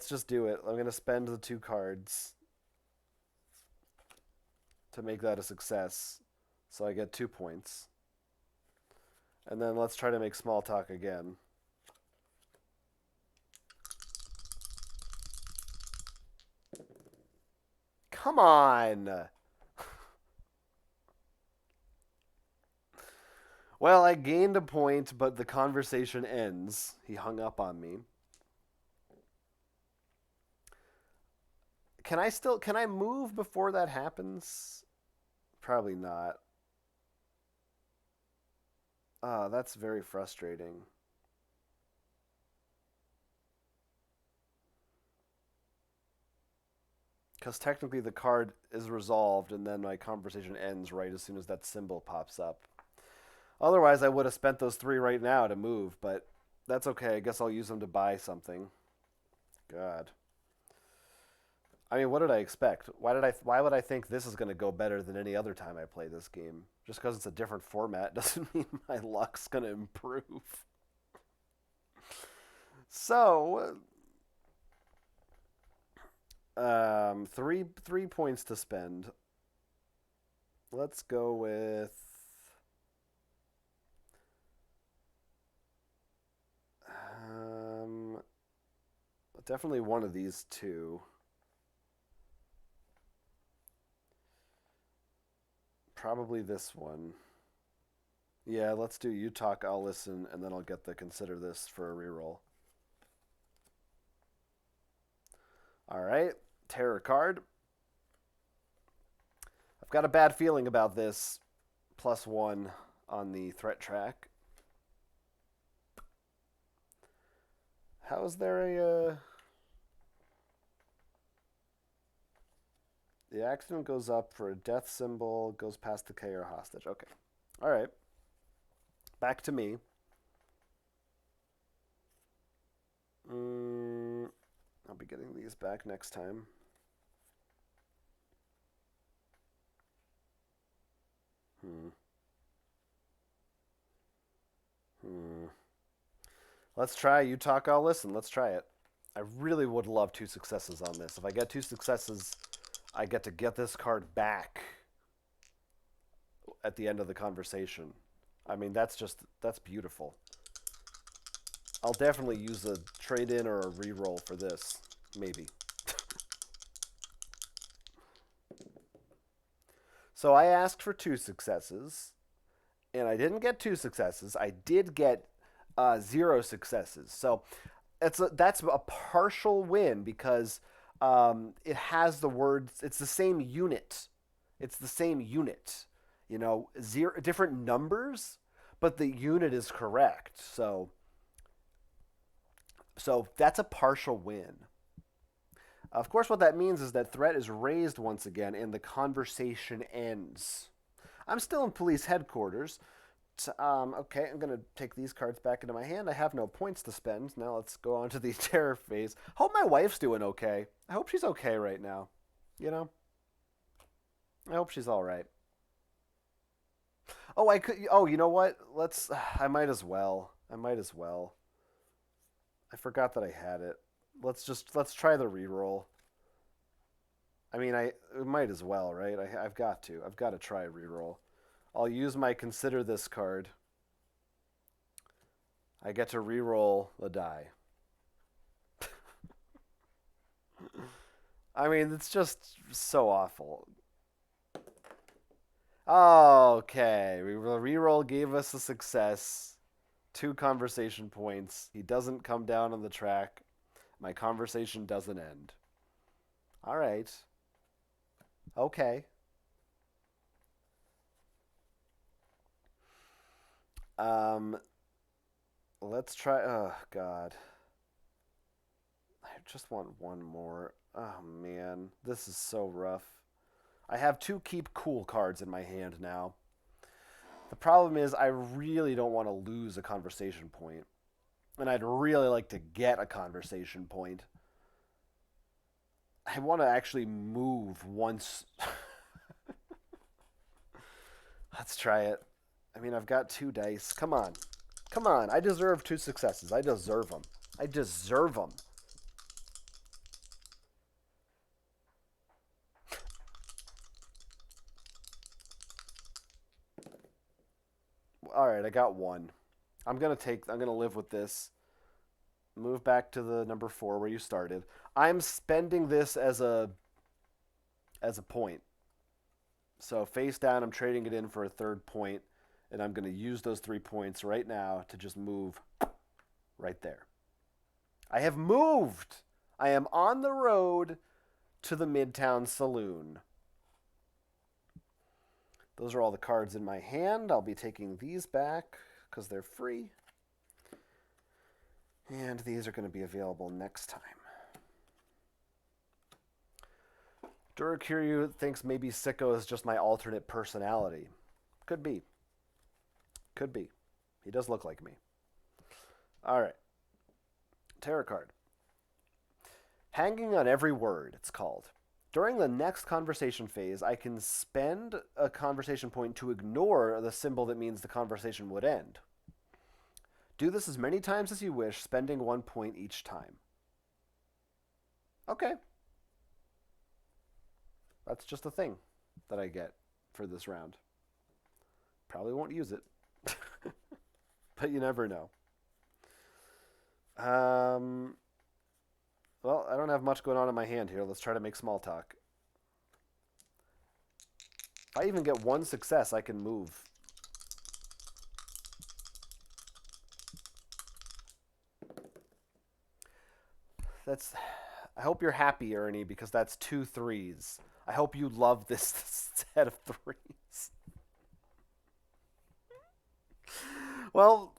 just do it. I'm going to spend the 2 cards to make that a success. So I get 2 points. And then let's try to make small talk again. Come on! Well, I gained a point, but the conversation ends. He hung up on me. Can I move before that happens? Probably not. That's very frustrating. Because technically the card is resolved and then my conversation ends right as soon as that symbol pops up. Otherwise, I would have spent those 3 right now to move, but that's okay. I guess I'll use them to buy something. God. I mean, what did I expect? Why would I think this is going to go better than any other time I play this game? Just because it's a different format doesn't mean my luck's going to improve. So, three points to spend. Let's go with definitely one of these 2. Probably this one. Yeah, let's do you talk, I'll listen, and then I'll get the consider this for a reroll. All right, terror card. I've got a bad feeling about this. +1 on the threat track. How is there a... The accident goes up for a death symbol, goes past decay or hostage. Okay. All right. Back to me. I'll be getting these back next time. Let's try you talk, I'll listen. Let's try it. I really would love 2 successes on this. If I get 2 successes, I get to get this card back at the end of the conversation. I mean, that's beautiful. I'll definitely use a trade-in or a reroll for this. Maybe. So I asked for 2 successes, and I didn't get 2 successes. I did get 0 successes. So that's a partial win because it has the words. It's the same unit. It's the same unit. You know, different numbers, but the unit is correct. So that's a partial win. Of course, what that means is that threat is raised once again and the conversation ends. I'm still in police headquarters. Okay, I'm going to take these cards back into my hand. I have no points to spend. Now let's go on to the terror phase. Hope my wife's doing okay. I hope she's okay right now. You know? I hope she's all right. Oh, I could. Oh, you know what? I might as well. I forgot that I had it. Let's try the reroll. I mean, I might as well, right? I've got to try a reroll. I'll use my consider this card. I get to reroll the die. I mean, it's just so awful. Okay, reroll gave us a success. 2 conversation points. He doesn't come down on the track. My conversation doesn't end. All right. Okay. Um, let's try. Oh God, I just want one more. Oh man, this is so rough. I have two keep cool cards in my hand now. The problem is I really don't want to lose a conversation point, and I'd really like to get a conversation point. I want to actually move once. Let's try it. I mean, I've got two dice. Come on. Come on. I deserve two successes. I deserve them. I deserve them. All right, I got one. I'm going to live with this. Move back to the number 4 where you started. I'm spending this as a point. So face down, I'm trading it in for a third point, and I'm going to use those 3 points right now to just move right there. I have moved. I am on the road to the Midtown Saloon. Those are all the cards in my hand. I'll be taking these back because they're free. And these are going to be available next time. Durakiryu thinks maybe Sicko is just my alternate personality. Could be. Could be. He does look like me. All right. Tarot card. Hanging on every word, it's called. During the next conversation phase, I can spend a conversation point to ignore the symbol that means the conversation would end. Do this as many times as you wish, spending 1 point each time. Okay. That's just a thing that I get for this round. Probably won't use it. But you never know. Well, I don't have much going on in my hand here. Let's try to make small talk. If I even get one success, I can move. That's. I hope you're happy, Ernie, because that's 2 threes. I hope you love this set of threes. Well,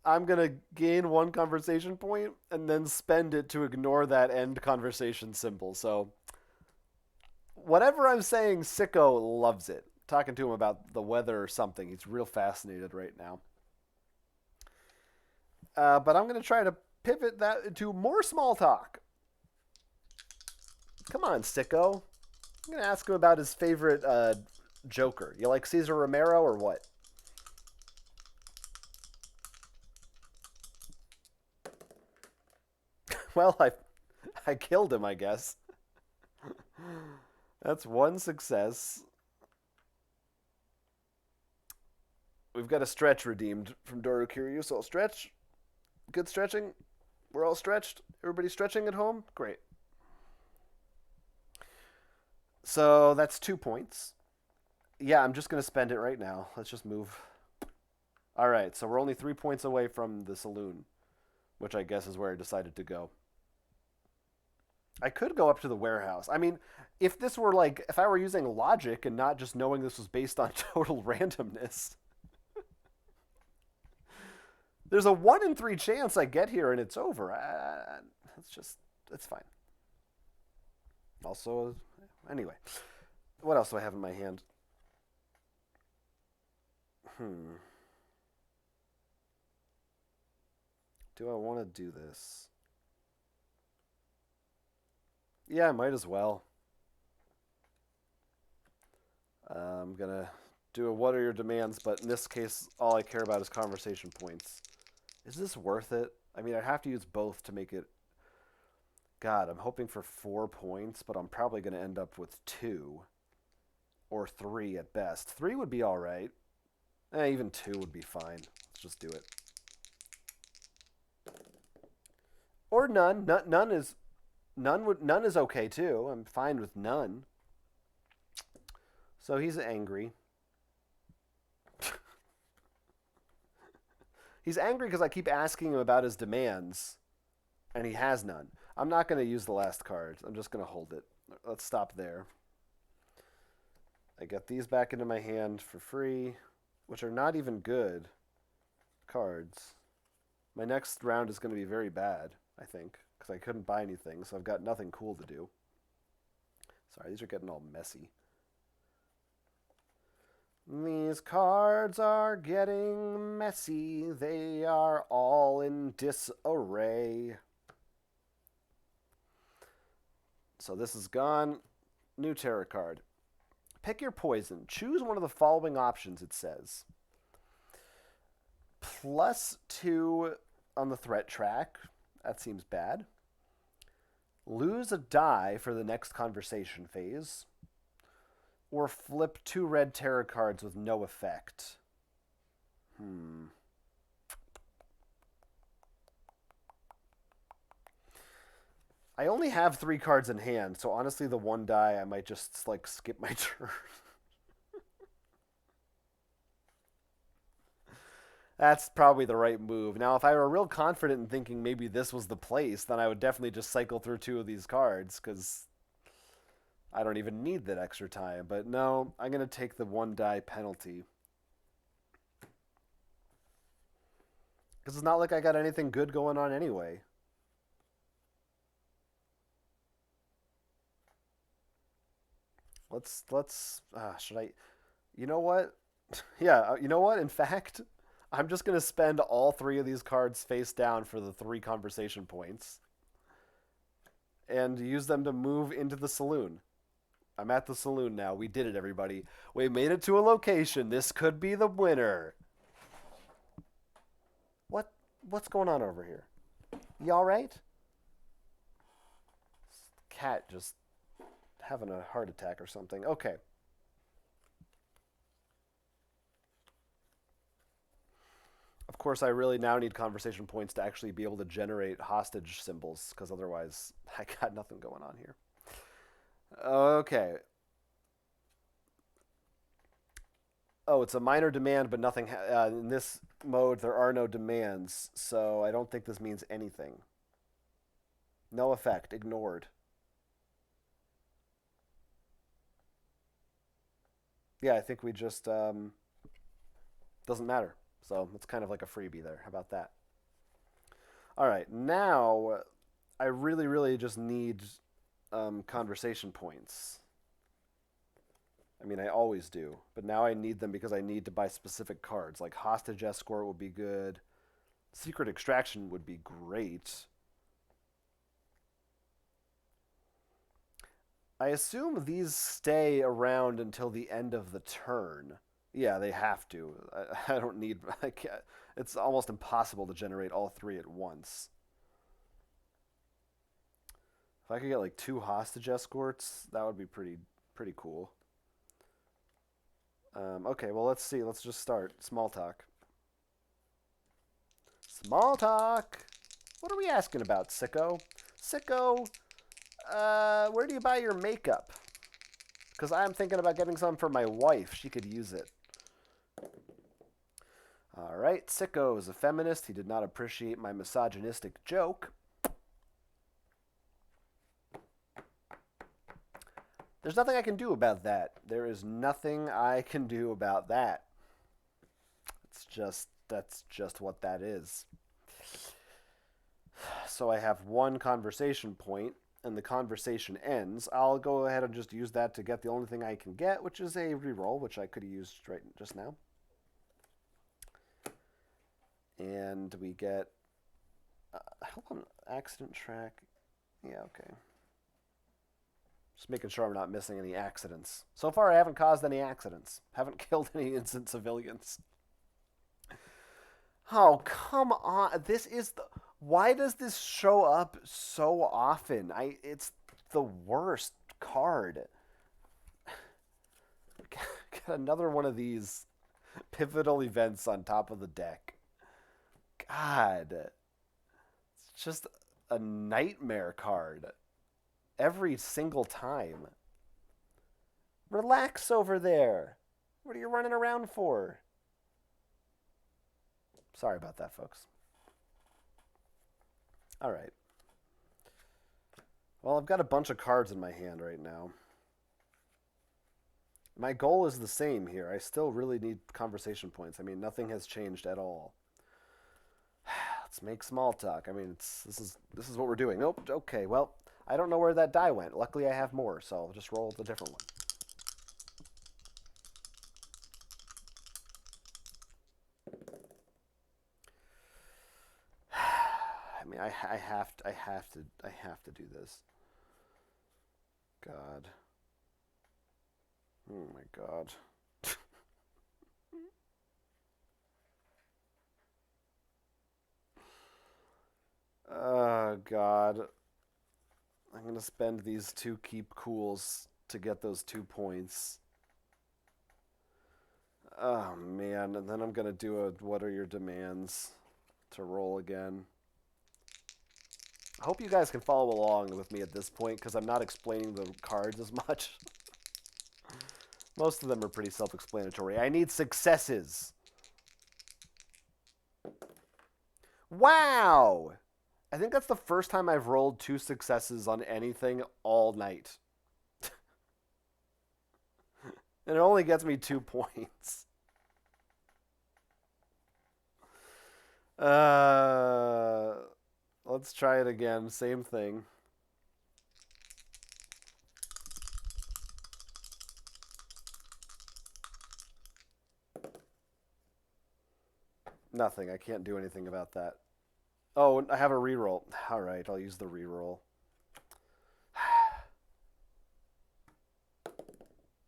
I'm going to gain 1 conversation point and then spend it to ignore that end conversation symbol. So, whatever I'm saying, Sicko loves it. Talking to him about the weather or something. He's real fascinated right now. But I'm going to try to pivot that into more small talk. Come on, Sicko. I'm going to ask him about his favorite Joker. You like Cesar Romero or what? Well, I killed him, I guess. That's 1 success. We've got a stretch redeemed from Doru Kiryu, so I'll stretch. Good stretching. We're all stretched. Everybody stretching at home? Great. So that's 2 points. Yeah, I'm just going to spend it right now. Let's just move. All right, so we're only 3 points away from the saloon, which I guess is where I decided to go. I could go up to the warehouse. I mean, if this were like, if I were using logic and not just knowing this was based on total randomness, there's a 1 in 3 chance I get here and it's over. It's fine. Also, anyway, what else do I have in my hand? Do I want to do this? Yeah, I might as well. I'm going to do a what are your demands, but in this case, all I care about is conversation points. Is this worth it? I mean, I'd have to use both to make it... God, I'm hoping for 4 points, but I'm probably going to end up with 2. Or 3 at best. 3 would be alright. Even 2 would be fine. Let's just do it. Or none. None is okay too. I'm fine with none. So he's angry. He's angry because I keep asking him about his demands, and he has none. I'm not going to use the last card. I'm just going to hold it. Let's stop there. I get these back into my hand for free, which are not even good cards. My next round is going to be very bad, I think, because I couldn't buy anything, so I've got nothing cool to do. Sorry, these are getting all messy. These cards are getting messy. They are all in disarray. So this is gone. New tarot card. Pick your poison. Choose one of the following options, it says. +2 on the threat track. That seems bad. Lose a die for the next conversation phase. Or flip 2 red tarot cards with no effect. I only have 3 cards in hand, so honestly the 1 die I might just like skip my turn. That's probably the right move. Now, if I were real confident in thinking maybe this was the place, then I would definitely just cycle through 2 of these cards, because I don't even need that extra time. But no, I'm going to take the 1 die penalty. Because it's not like I got anything good going on anyway. Should I, you know what? Yeah, you know what? In fact, I'm just going to spend all 3 of these cards face down for the 3 conversation points. And use them to move into the saloon. I'm at the saloon now. We did it, everybody. We made it to a location. This could be the winner. What's going on over here? You all right? Cat just having a heart attack or something. Okay. Of course, I really now need conversation points to actually be able to generate hostage symbols, because otherwise I got nothing going on here. Okay. Oh, it's a minor demand, but nothing. In this mode, there are no demands, so I don't think this means anything. No effect. Ignored. Yeah, I think we just doesn't matter. So it's kind of like a freebie there. How about that? All right, now I really, really just need conversation points. I mean, I always do, but now I need them because I need to buy specific cards. Like Hostage Escort would be good. Secret Extraction would be great. I assume these stay around until the end of the turn. Yeah, they have to. I don't need... it's almost impossible to generate all 3 at once. If I could get like 2 Hostage Escorts, that would be pretty cool. Okay, well, let's see. Let's just start. Small talk. Small talk! What are we asking about, sicko? Sicko, where do you buy your makeup? Because I'm thinking about getting some for my wife. She could use it. All right, sicko is a feminist. He did not appreciate my misogynistic joke. There's nothing I can do about that. There is nothing I can do about that. That's just what that is. So I have 1 conversation point, and the conversation ends. I'll go ahead and just use that to get the only thing I can get, which is a reroll, which I could have used right just now. And we get... hold on, accident track. Yeah, okay. Just making sure I'm not missing any accidents. So far, I haven't caused any accidents. Haven't killed any innocent civilians. Oh, come on. This is the... Why does this show up so often? It's the worst card. Got another one of these pivotal events on top of the deck. God. It's just a nightmare card. Every single time. Relax over there. What are you running around for? Sorry about that, folks. All right. Well, I've got a bunch of cards in my hand right now. My goal is the same here. I still really need conversation points. I mean, nothing has changed at all. Let's make small talk. I mean, this is what we're doing. Nope. Okay. Well, I don't know where that die went. Luckily, I have more, so I'll just roll the different one. I mean, I have to do this. God. Oh my God. Oh God. I'm gonna spend these two keep cools to get those 2 points. Oh man, and then I'm gonna do a what are your demands to roll again. I hope you guys can follow along with me at this point because I'm not explaining the cards as much. Most of them are pretty self-explanatory. I need successes. Wow! I think that's the first time I've rolled 2 successes on anything all night. And it only gets me 2 points. Uh, let's try it again. Same thing. Nothing. I can't do anything about that. Oh, I have a reroll. All right, I'll use the reroll.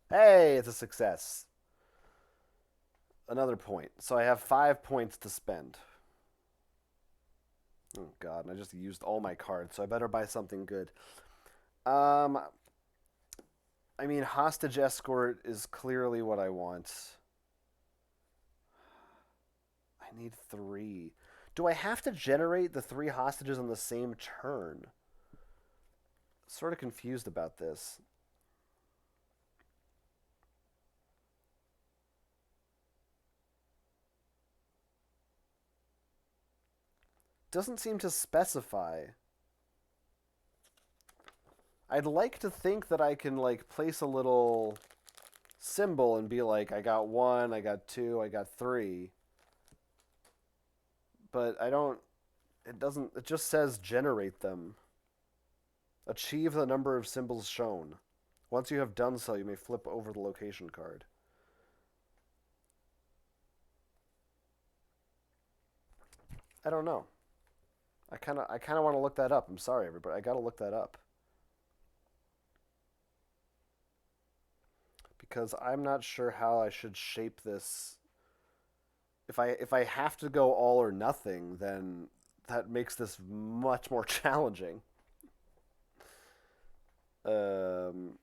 Hey, it's a success. Another point. So I have 5 points to spend. Oh God, and I just used all my cards, so I better buy something good. Um, I mean, hostage escort is clearly what I want. I need 3. Do I have to generate the 3 hostages on the same turn? Sort of confused about this. Doesn't seem to specify. I'd like to think that I can like place a little symbol and be like, I got 1, I got 2, I got 3. But I don't. It doesn't. It just says generate them. Achieve the number of symbols shown. Once you have done so, you may flip over the location card. I don't know. I kind of want to look that up. I'm sorry, everybody. I got to look that up because I'm not sure how I should shape this. If I have to go all or nothing, then that makes this much more challenging. Um,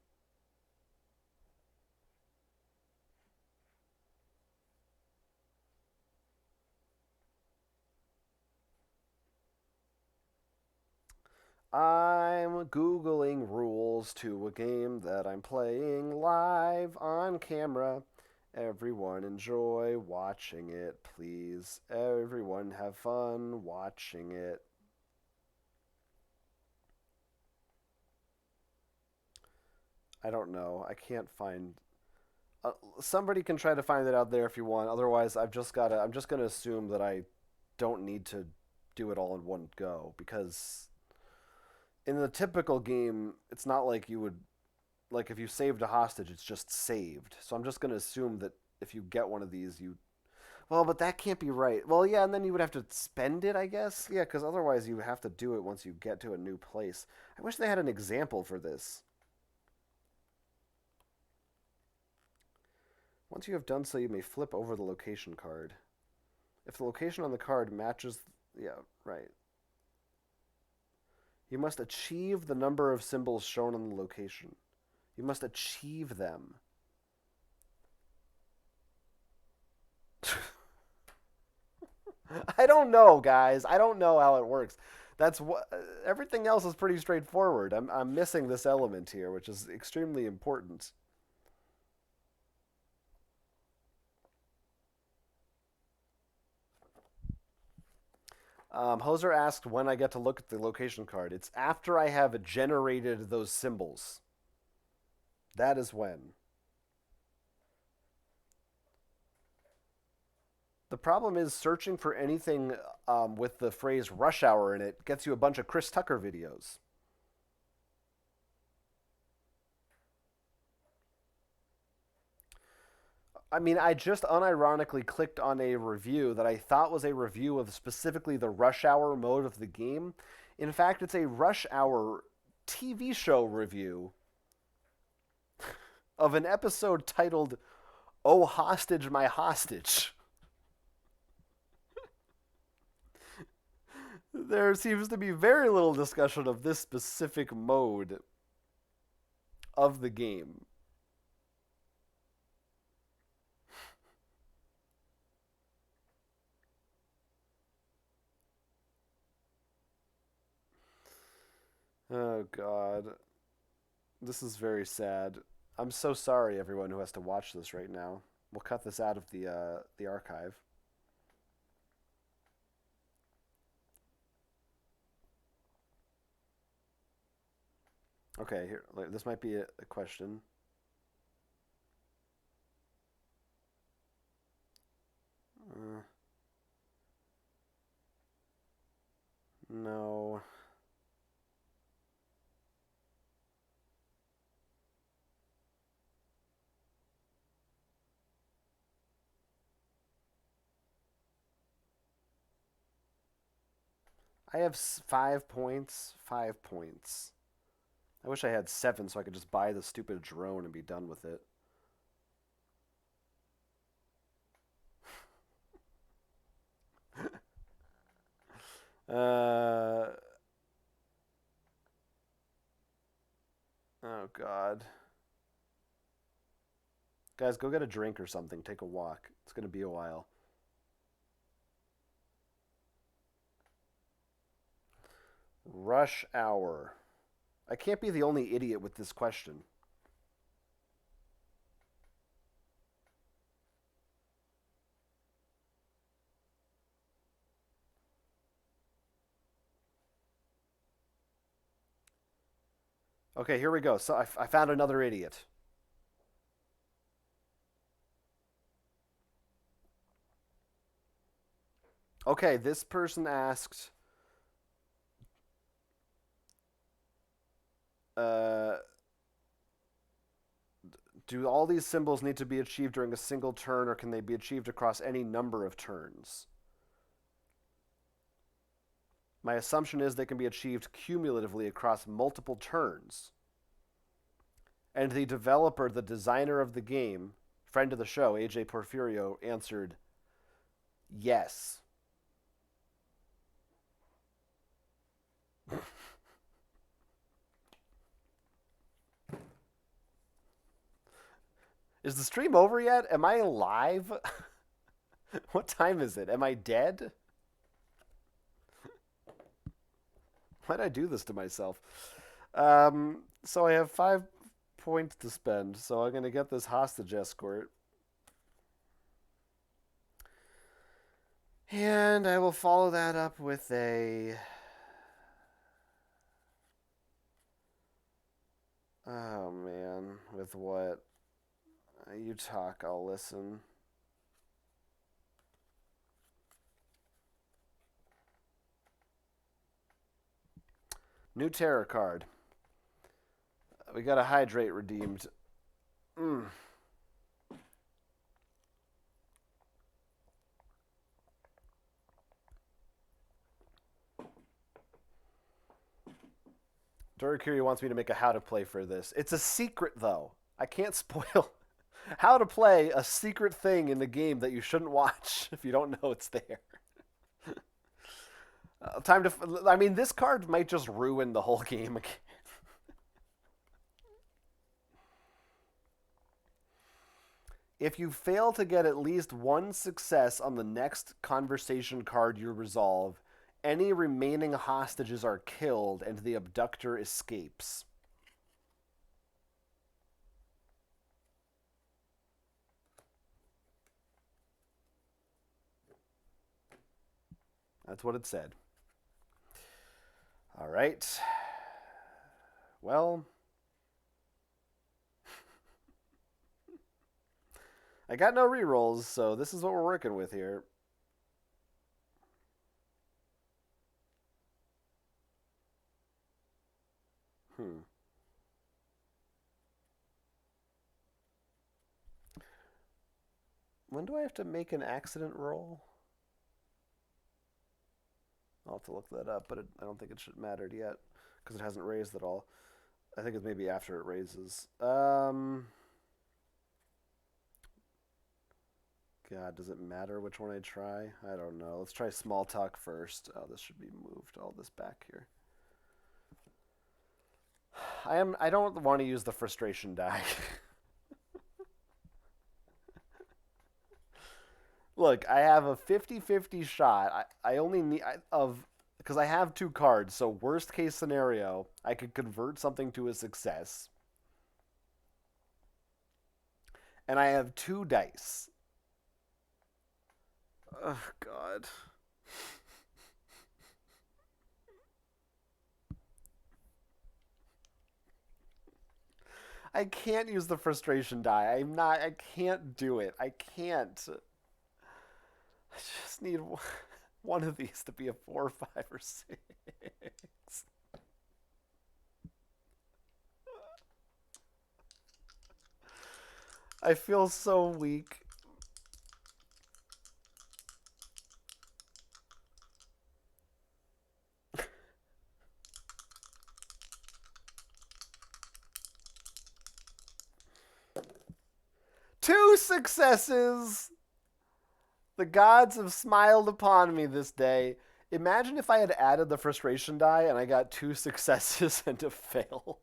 I'm Googling rules to a game that I'm playing live on camera. Everyone enjoy watching it, please. Everyone have fun watching it. I don't know. I can't find. Somebody can try to find it out there if you want. Otherwise, I've just gotta. I'm just gonna assume that I don't need to do it all in one go because in the typical game, it's not like you would like if you saved a hostage, it's just saved. So I'm just going to assume that if you get one of these, you well, but that can't be right. Well, yeah, and then you would have to spend it, I guess. Yeah, because otherwise you have to do it once you get to a new place. I wish they had an example for this. Once you have done so, you may flip over the location card. If the location on the card matches, yeah, right. You must achieve the number of symbols shown on the location. You must achieve them. I don't know, guys. I don't know how it works. That's what everything else is pretty straightforward. I'm missing this element here, which is extremely important. Hoser asked when I get to look at the location card. It's after I have generated those symbols. That is when. The problem is searching for anything with the phrase rush hour in it gets you a bunch of Chris Tucker videos. I mean, I just unironically clicked on a review that I thought was a review of specifically the rush hour mode of the game. In fact, it's a rush hour TV show review of an episode titled Oh Hostage My Hostage. There seems to be very little discussion of this specific mode of the game. Oh god. This is very sad. I'm so sorry everyone who has to watch this right now. We'll cut this out of the archive. Okay, here this might be a question. Uh, no. I have 5 points. 5 points. I wish I had 7 so I could just buy the stupid drone and be done with it. uh, oh, God. Guys, go get a drink or something. Take a walk. It's going to be a while. Rush hour. I can't be the only idiot with this question. Okay, here we go. So I found another idiot. Okay, this person asked, uh, do all these symbols need to be achieved during a single turn, or can they be achieved across any number of turns? My assumption is they can be achieved cumulatively across multiple turns. And the developer, the designer of the game, friend of the show, AJ Porfirio, answered yes. Is the stream over yet? Am I live? What time is it? Am I dead? Why'd I do this to myself? So I have 5 points to spend, so I'm going to get this hostage escort. And I will follow that up with a... Oh, man. With what? You talk, I'll listen. New terror card. We got a hydrate redeemed. Durikiri wants me to make a how to play for this. It's a secret, though. I can't spoil how to play a secret thing in the game that you shouldn't watch if you don't know it's there. Time to. I mean, this card might just ruin the whole game again. If you fail to get at least one success on the next conversation card you resolve, any remaining hostages are killed and the abductor escapes. That's what it said. All right. Well, I got no rerolls, so this is what we're working with here. When do I have to make an accident roll? I'll have to look that up, but I don't think it should matter yet because it hasn't raised at all. I think it's maybe after it raises. God, does it matter which one I try? I don't know. Let's try small talk first. Oh, this should be moved. All this back here. I don't want to use the frustration die. Look, I have a 50-50 shot. I only need because I have 2 cards, so worst case scenario, I could convert something to a success. And I have 2 dice. Oh, God. I can't use the frustration die. I can't do it. I can't. I just need one of these to be a 4, 5, or 6. I feel so weak. Two successes! The gods have smiled upon me this day. Imagine if I had added the frustration die and I got 2 successes and a fail.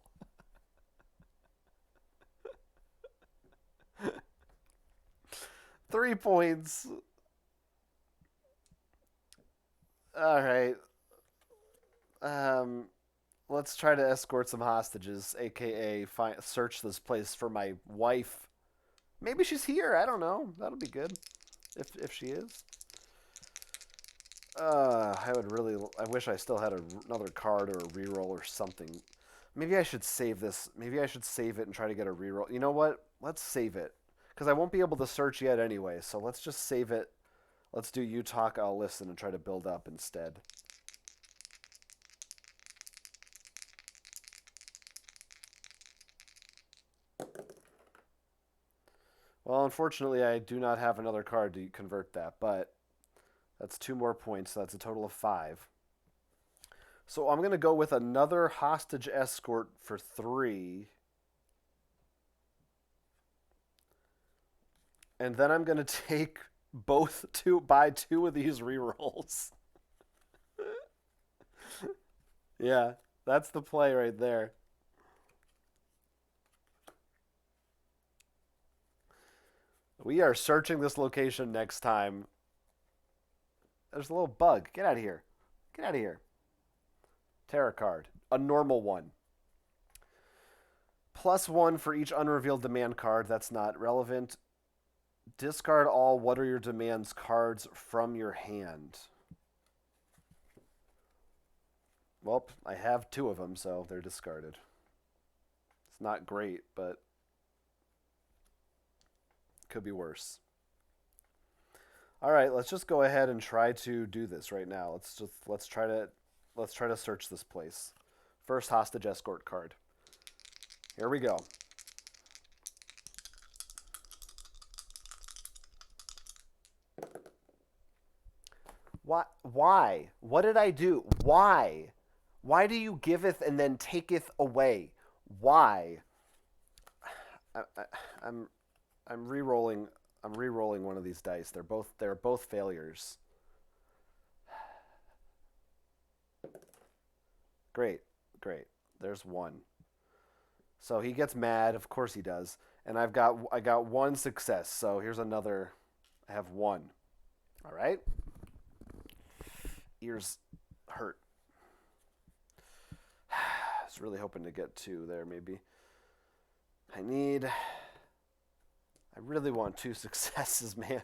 Three points. All right. Let's try to escort some hostages, aka search this place for my wife. Maybe she's here. I don't know. That'll be good if she is. I would really. I wish I still had another card or a reroll or something. Maybe I should save this. Maybe I should save it and try to get a reroll. You know what? Let's save it because I won't be able to search yet anyway. So let's just save it. Let's do you talk, I'll listen, and try to build up instead. Well, unfortunately, I do not have another card to convert that, but that's 2 more points. So that's a total of 5. So I'm going to go with another hostage escort for 3. And then I'm going to take buy 2 of these rerolls. Yeah, that's the play right there. We are searching this location next time. There's a little bug. Get out of here. Get out of here. Tarot card. A normal one. +1 for each unrevealed demand card. That's not relevant. Discard all what are your demands cards from your hand. Well, I have 2 of them, so they're discarded. It's not great, but could be worse. All right, let's just go ahead and try to do this right now. Let's try to search this place. First hostage escort card. Here we go. Why? What did I do? Why? Why do you giveth and then taketh away? Why? I'm re-rolling. I'm re-rolling one of these dice. They're both failures. Great. There's 1. So he gets mad. Of course he does. And I got 1 success. So here's another. I have 1. All right. Ears hurt. I was really hoping to get 2 there, maybe. I really want 2 successes, man.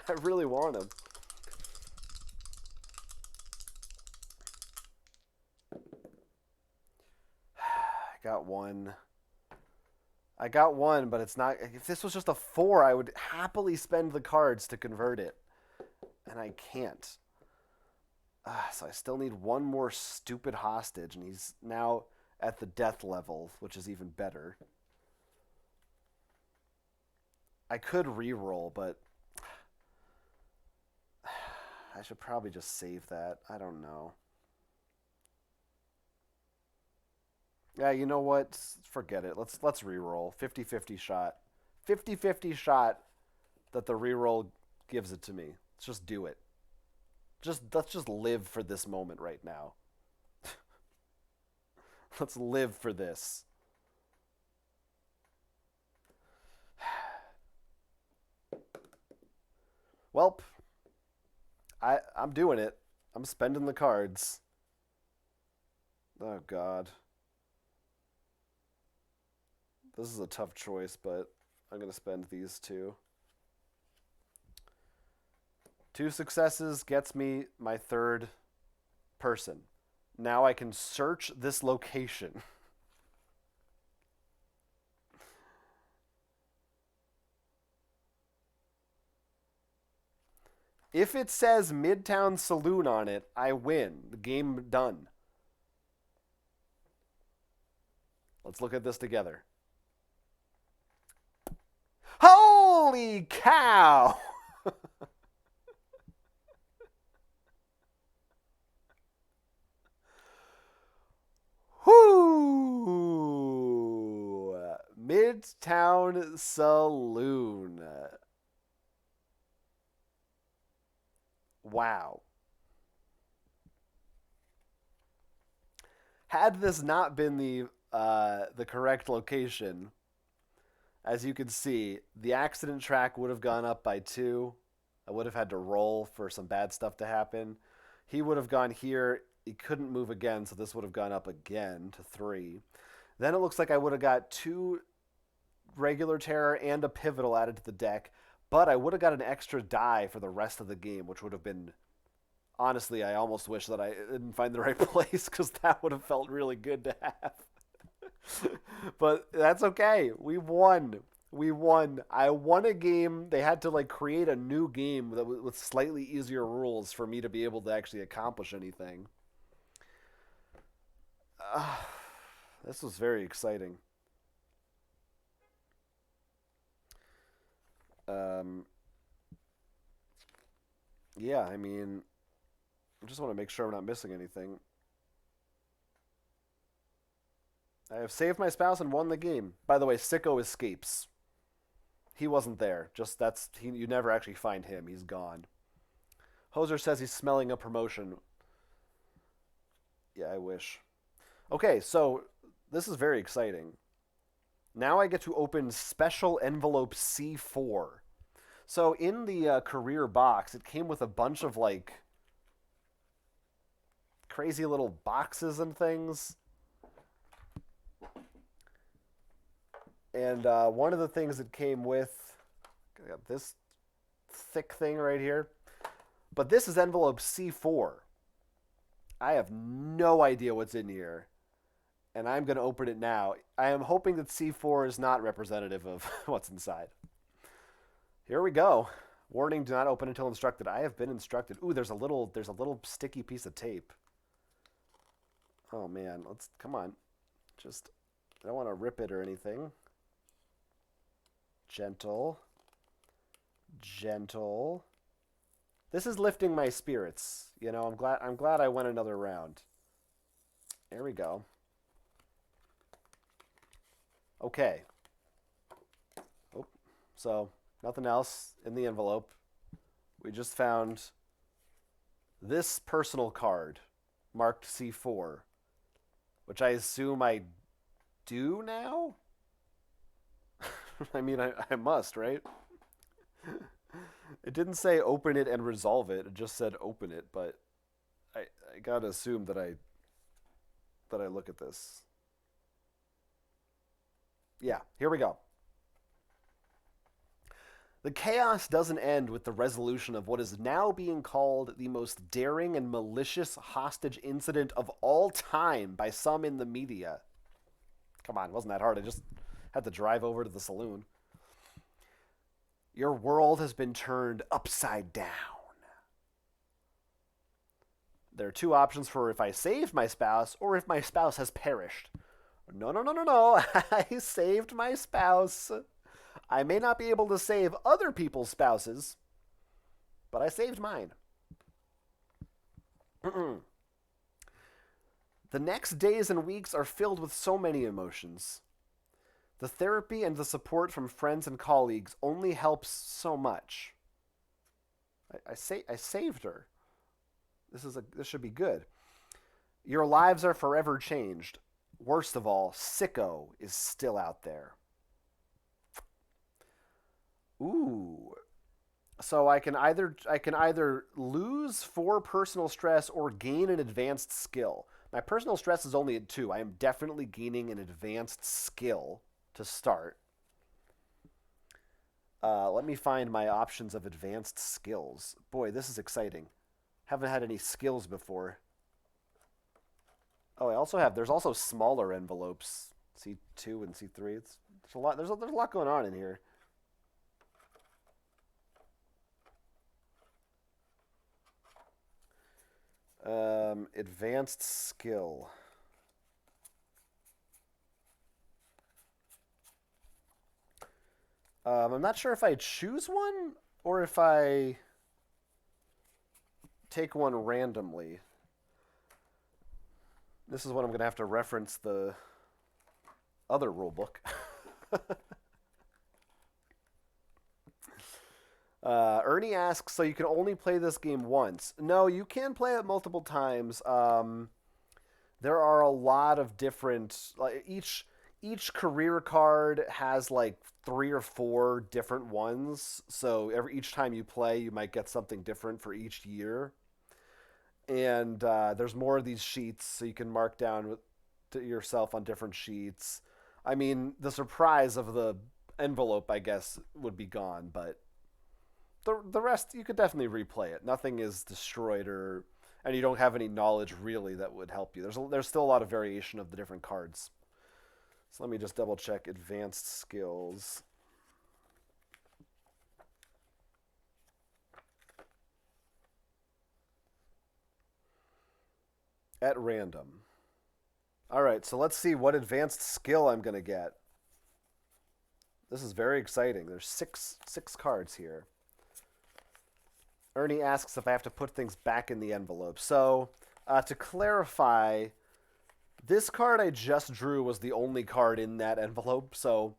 I really want them. got one. I got one, but it's not. If this was just a 4, I would happily spend the cards to convert it. And I can't. So I still need one more stupid hostage, and he's now at the death level, which is even better. I could reroll, but I should probably just save that. I don't know. Yeah, you know what? Forget it. Let's reroll. 50-50 shot. 50-50 shot that the reroll gives it to me. Let's just do it. Let's just live for this moment right now. Let's live for this. Welp. I'm doing it. I'm spending the cards. Oh god. This is a tough choice, but I'm going to spend these two. 2 successes gets me my 3rd person. Now I can search this location. If it says Midtown Saloon on it, I win. The game done. Let's look at this together. Holy cow! Whoo! Midtown Saloon. Wow. Had this not been the correct location, as you can see, the accident track would have gone up by 2. I would have had to roll for some bad stuff to happen. He would have gone here. He couldn't move again, so this would have gone up again to 3. Then it looks like I would have got 2 regular terror and a pivotal added to the deck, but I would have got an extra die for the rest of the game, which would have been... Honestly, I almost wish that I didn't find the right place, because that would have felt really good to have. But that's okay. We won. We won. I won a game. They had to create a new game with slightly easier rules for me to be able to actually accomplish anything. This was very exciting. Yeah, I mean, I just want to make sure I'm not missing anything. I have saved my spouse and won the game. By the way, Sicko escapes. He wasn't there. You never actually find him. He's gone. Hoser says he's smelling a promotion. Yeah, I wish. Okay, so this is very exciting. Now I get to open Special Envelope C4. So in the career box, it came with a bunch of crazy little boxes and things. And one of the things that came with, I got this thick thing right here. But this is envelope C4. I have no idea what's in here. And I'm going to open it now. I am hoping that C4 is not representative of what's inside. Here we go. Warning, do not open until instructed. I have been instructed. Ooh, there's a little sticky piece of tape. Oh man, come on. I don't want to rip it or anything. Gentle. Gentle. This is lifting my spirits. I'm glad I went another round. There we go. Okay. Oh, so nothing else in the envelope. We just found this personal card marked C4, which I assume I do now? I mean, I must, right? It didn't say open it and resolve it. It just said open it, but I gotta assume that I look at this. Yeah, here we go. The chaos doesn't end with the resolution of what is now being called the most daring and malicious hostage incident of all time by some in the media. Come on, it wasn't that hard. I just had to drive over to the saloon. Your world has been turned upside down. There are two options for if I saved my spouse or if my spouse has perished. No, no, no, no, no. I saved my spouse. I may not be able to save other people's spouses, but I saved mine. The next days and weeks are filled with so many emotions. The therapy and the support from friends and colleagues only helps so much. I saved her. This should be good. Your lives are forever changed. Worst of all, Sicko is still out there. Ooh. So I can either lose 4 personal stress or gain an advanced skill. My personal stress is only at 2. I am definitely gaining an advanced skill to start. Let me find my options of advanced skills. Boy, this is exciting. Haven't had any skills before. Oh, there's also smaller envelopes. C2 and C3. There's a lot. There's a lot going on in here. Advanced skill. I'm not sure if I choose one or if I take one randomly. This is when I'm going to have to reference the other rulebook. Ernie asks, so you can only play this game once? No, you can play it multiple times. There are a lot of different, like each career card has like 3 or 4 different ones. So each time you play, you might get something different for each year. And there's more of these sheets, so you can mark down to yourself on different sheets. I mean, the surprise of the envelope, I guess, would be gone, but the rest you could definitely replay it. Nothing is destroyed and you don't have any knowledge really that would help you. There's still a lot of variation of the different cards. So let me just double check advanced skills. At random. All right, so let's see what advanced skill I'm going to get. This is very exciting. There's six cards here. Ernie asks if I have to put things back in the envelope. So, to clarify, this card I just drew was the only card in that envelope. So,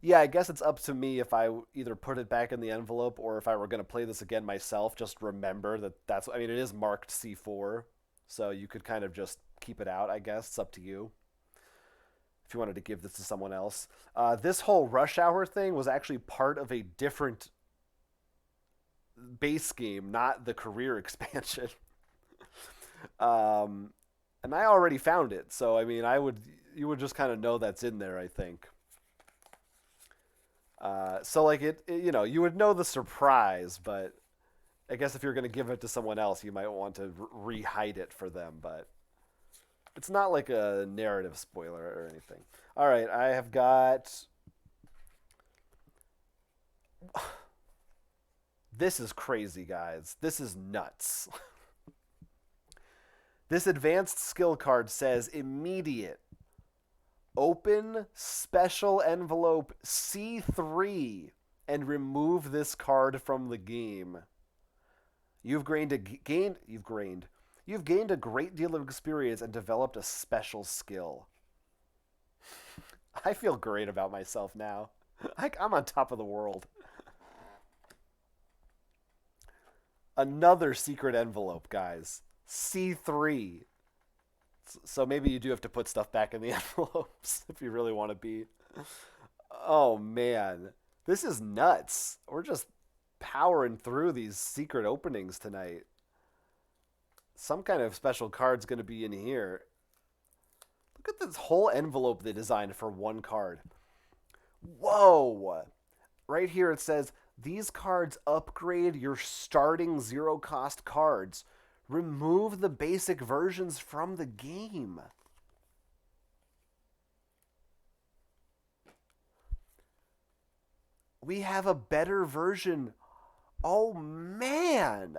yeah, I guess it's up to me if I either put it back in the envelope or if I were going to play this again myself. Just remember I mean, it is marked C4. So you could kind of just keep it out, I guess. It's up to you if you wanted to give this to someone else. This whole rush hour thing was actually part of a different base game, not the career expansion. And I already found it, so I mean, you would just kind of know that's in there, I think. So like you would know the surprise, but I guess if you're going to give it to someone else, you might want to re-hide it for them, but it's not like a narrative spoiler or anything. All right, I have got. This is crazy, guys. This is nuts. This advanced skill card says immediate. Open special envelope C3 and remove this card from the game. You've gained a great deal of experience and developed a special skill. I feel great about myself now. I'm on top of the world. Another secret envelope, guys. C3. So maybe you do have to put stuff back in the envelopes if you really want to be. Oh, man. This is nuts. We're just powering through these secret openings tonight. Some kind of special card's going to be in here. Look at this whole envelope they designed for one card. Whoa! Right here it says, these cards upgrade your starting zero-cost cards. Remove the basic versions from the game. We have a better version. Oh man.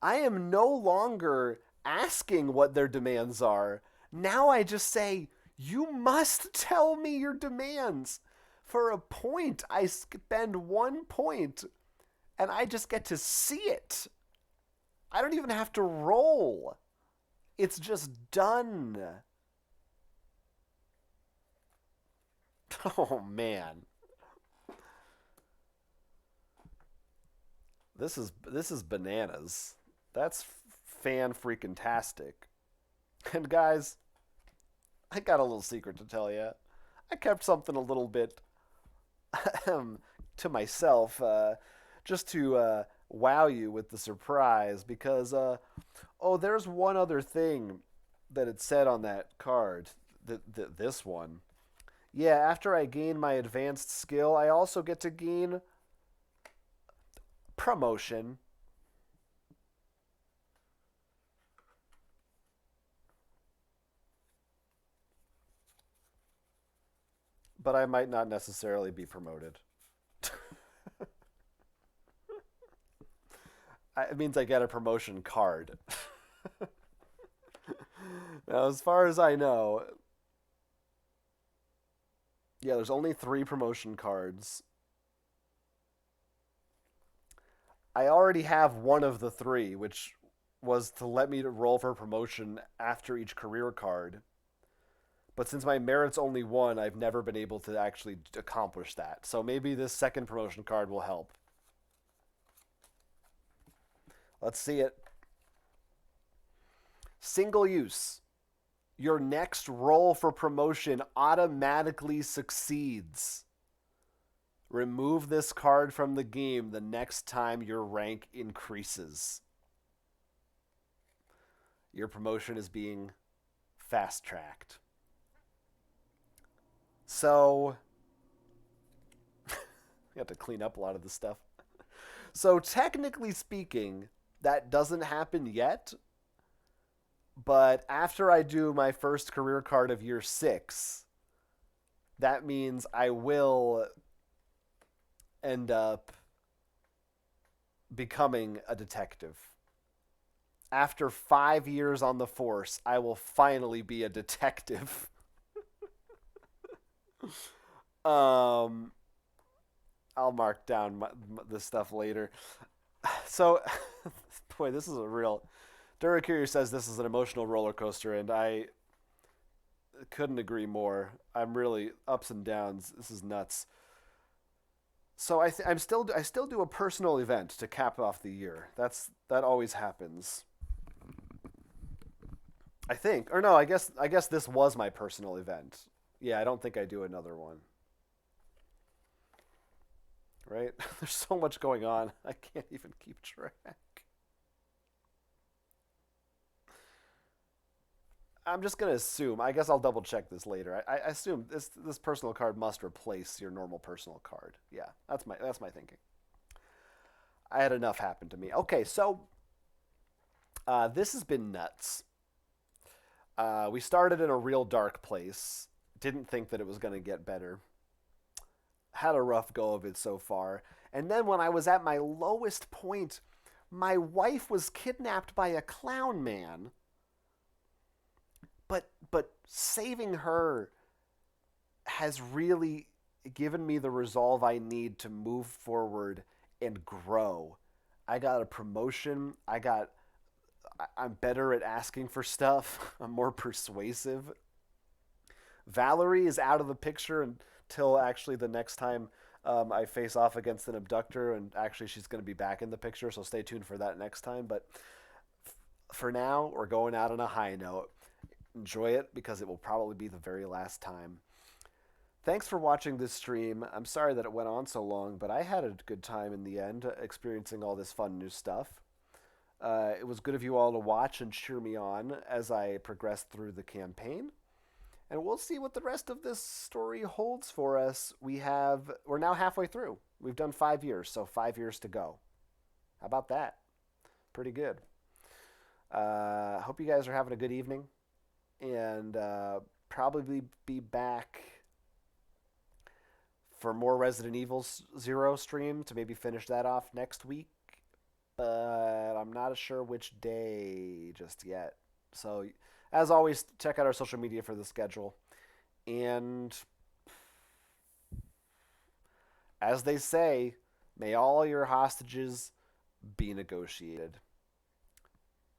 I am no longer asking what their demands are. Now I just say, you must tell me your demands. For a point, I spend 1 point and I just get to see it. I don't even have to roll. It's just done. Oh man. This is bananas. That's fan freaking tastic. And guys, I got a little secret to tell you. I kept something a little bit to myself, just to wow you with the surprise. Because there's one other thing that it said on that card. This one. Yeah, after I gain my advanced skill, I also get to gain promotion. But I might not necessarily be promoted. It means I get a promotion card. Now, as far as I know, yeah, there's only 3 promotion cards. I already have one of the 3, which was to let me roll for promotion after each career card. But since my merit's only 1, I've never been able to actually accomplish that. So maybe this second promotion card will help. Let's see it. Single use. Your next roll for promotion automatically succeeds. Remove this card from the game the next time your rank increases. Your promotion is being fast-tracked. So, we have to clean up a lot of this stuff. So, technically speaking, that doesn't happen yet. But after I do my first career card of year 6, that means I will end up becoming a detective. After 5 years on the force, I will finally be a detective. um, I'll mark down this stuff later. So, boy, this is a real. Durakiri says this is an emotional roller coaster, and I couldn't agree more. I'm really ups and downs. This is nuts. So I still do a personal event to cap off the year. That always happens. I think, or no, I guess this was my personal event. Yeah, I don't think I do another one. Right? There's so much going on. I can't even keep track. I'm just gonna assume. I guess I'll double check this later. I assume this personal card must replace your normal personal card. Yeah, that's my thinking. I had enough happen to me. Okay, so this has been nuts. We started in a real dark place. Didn't think that it was gonna get better. Had a rough go of it so far. And then when I was at my lowest point, my wife was kidnapped by a clown man. But saving her has really given me the resolve I need to move forward and grow. I got a promotion. I'm better at asking for stuff. I'm more persuasive. Valerie is out of the picture until actually the next time I face off against an abductor, and actually she's going to be back in the picture, so stay tuned for that next time. But for now, we're going out on a high note. Enjoy it because it will probably be the very last time. Thanks for watching this stream. I'm sorry that it went on so long, but I had a good time in the end experiencing all this fun new stuff. It was good of you all to watch and cheer me on as I progressed through the campaign. And we'll see what the rest of this story holds for us. We're now halfway through. We've done 5 years, so 5 years to go. How about that? Pretty good. Hope you guys are having a good evening. And probably be back for more Resident Evil Zero stream to maybe finish that off next week, but I'm not sure which day just yet. So, as always, check out our social media for the schedule. And as they say, may all your hostages be negotiated.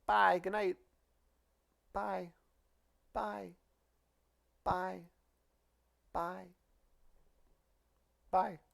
Bye. Good night. Bye. Bye. Bye. Bye. Bye.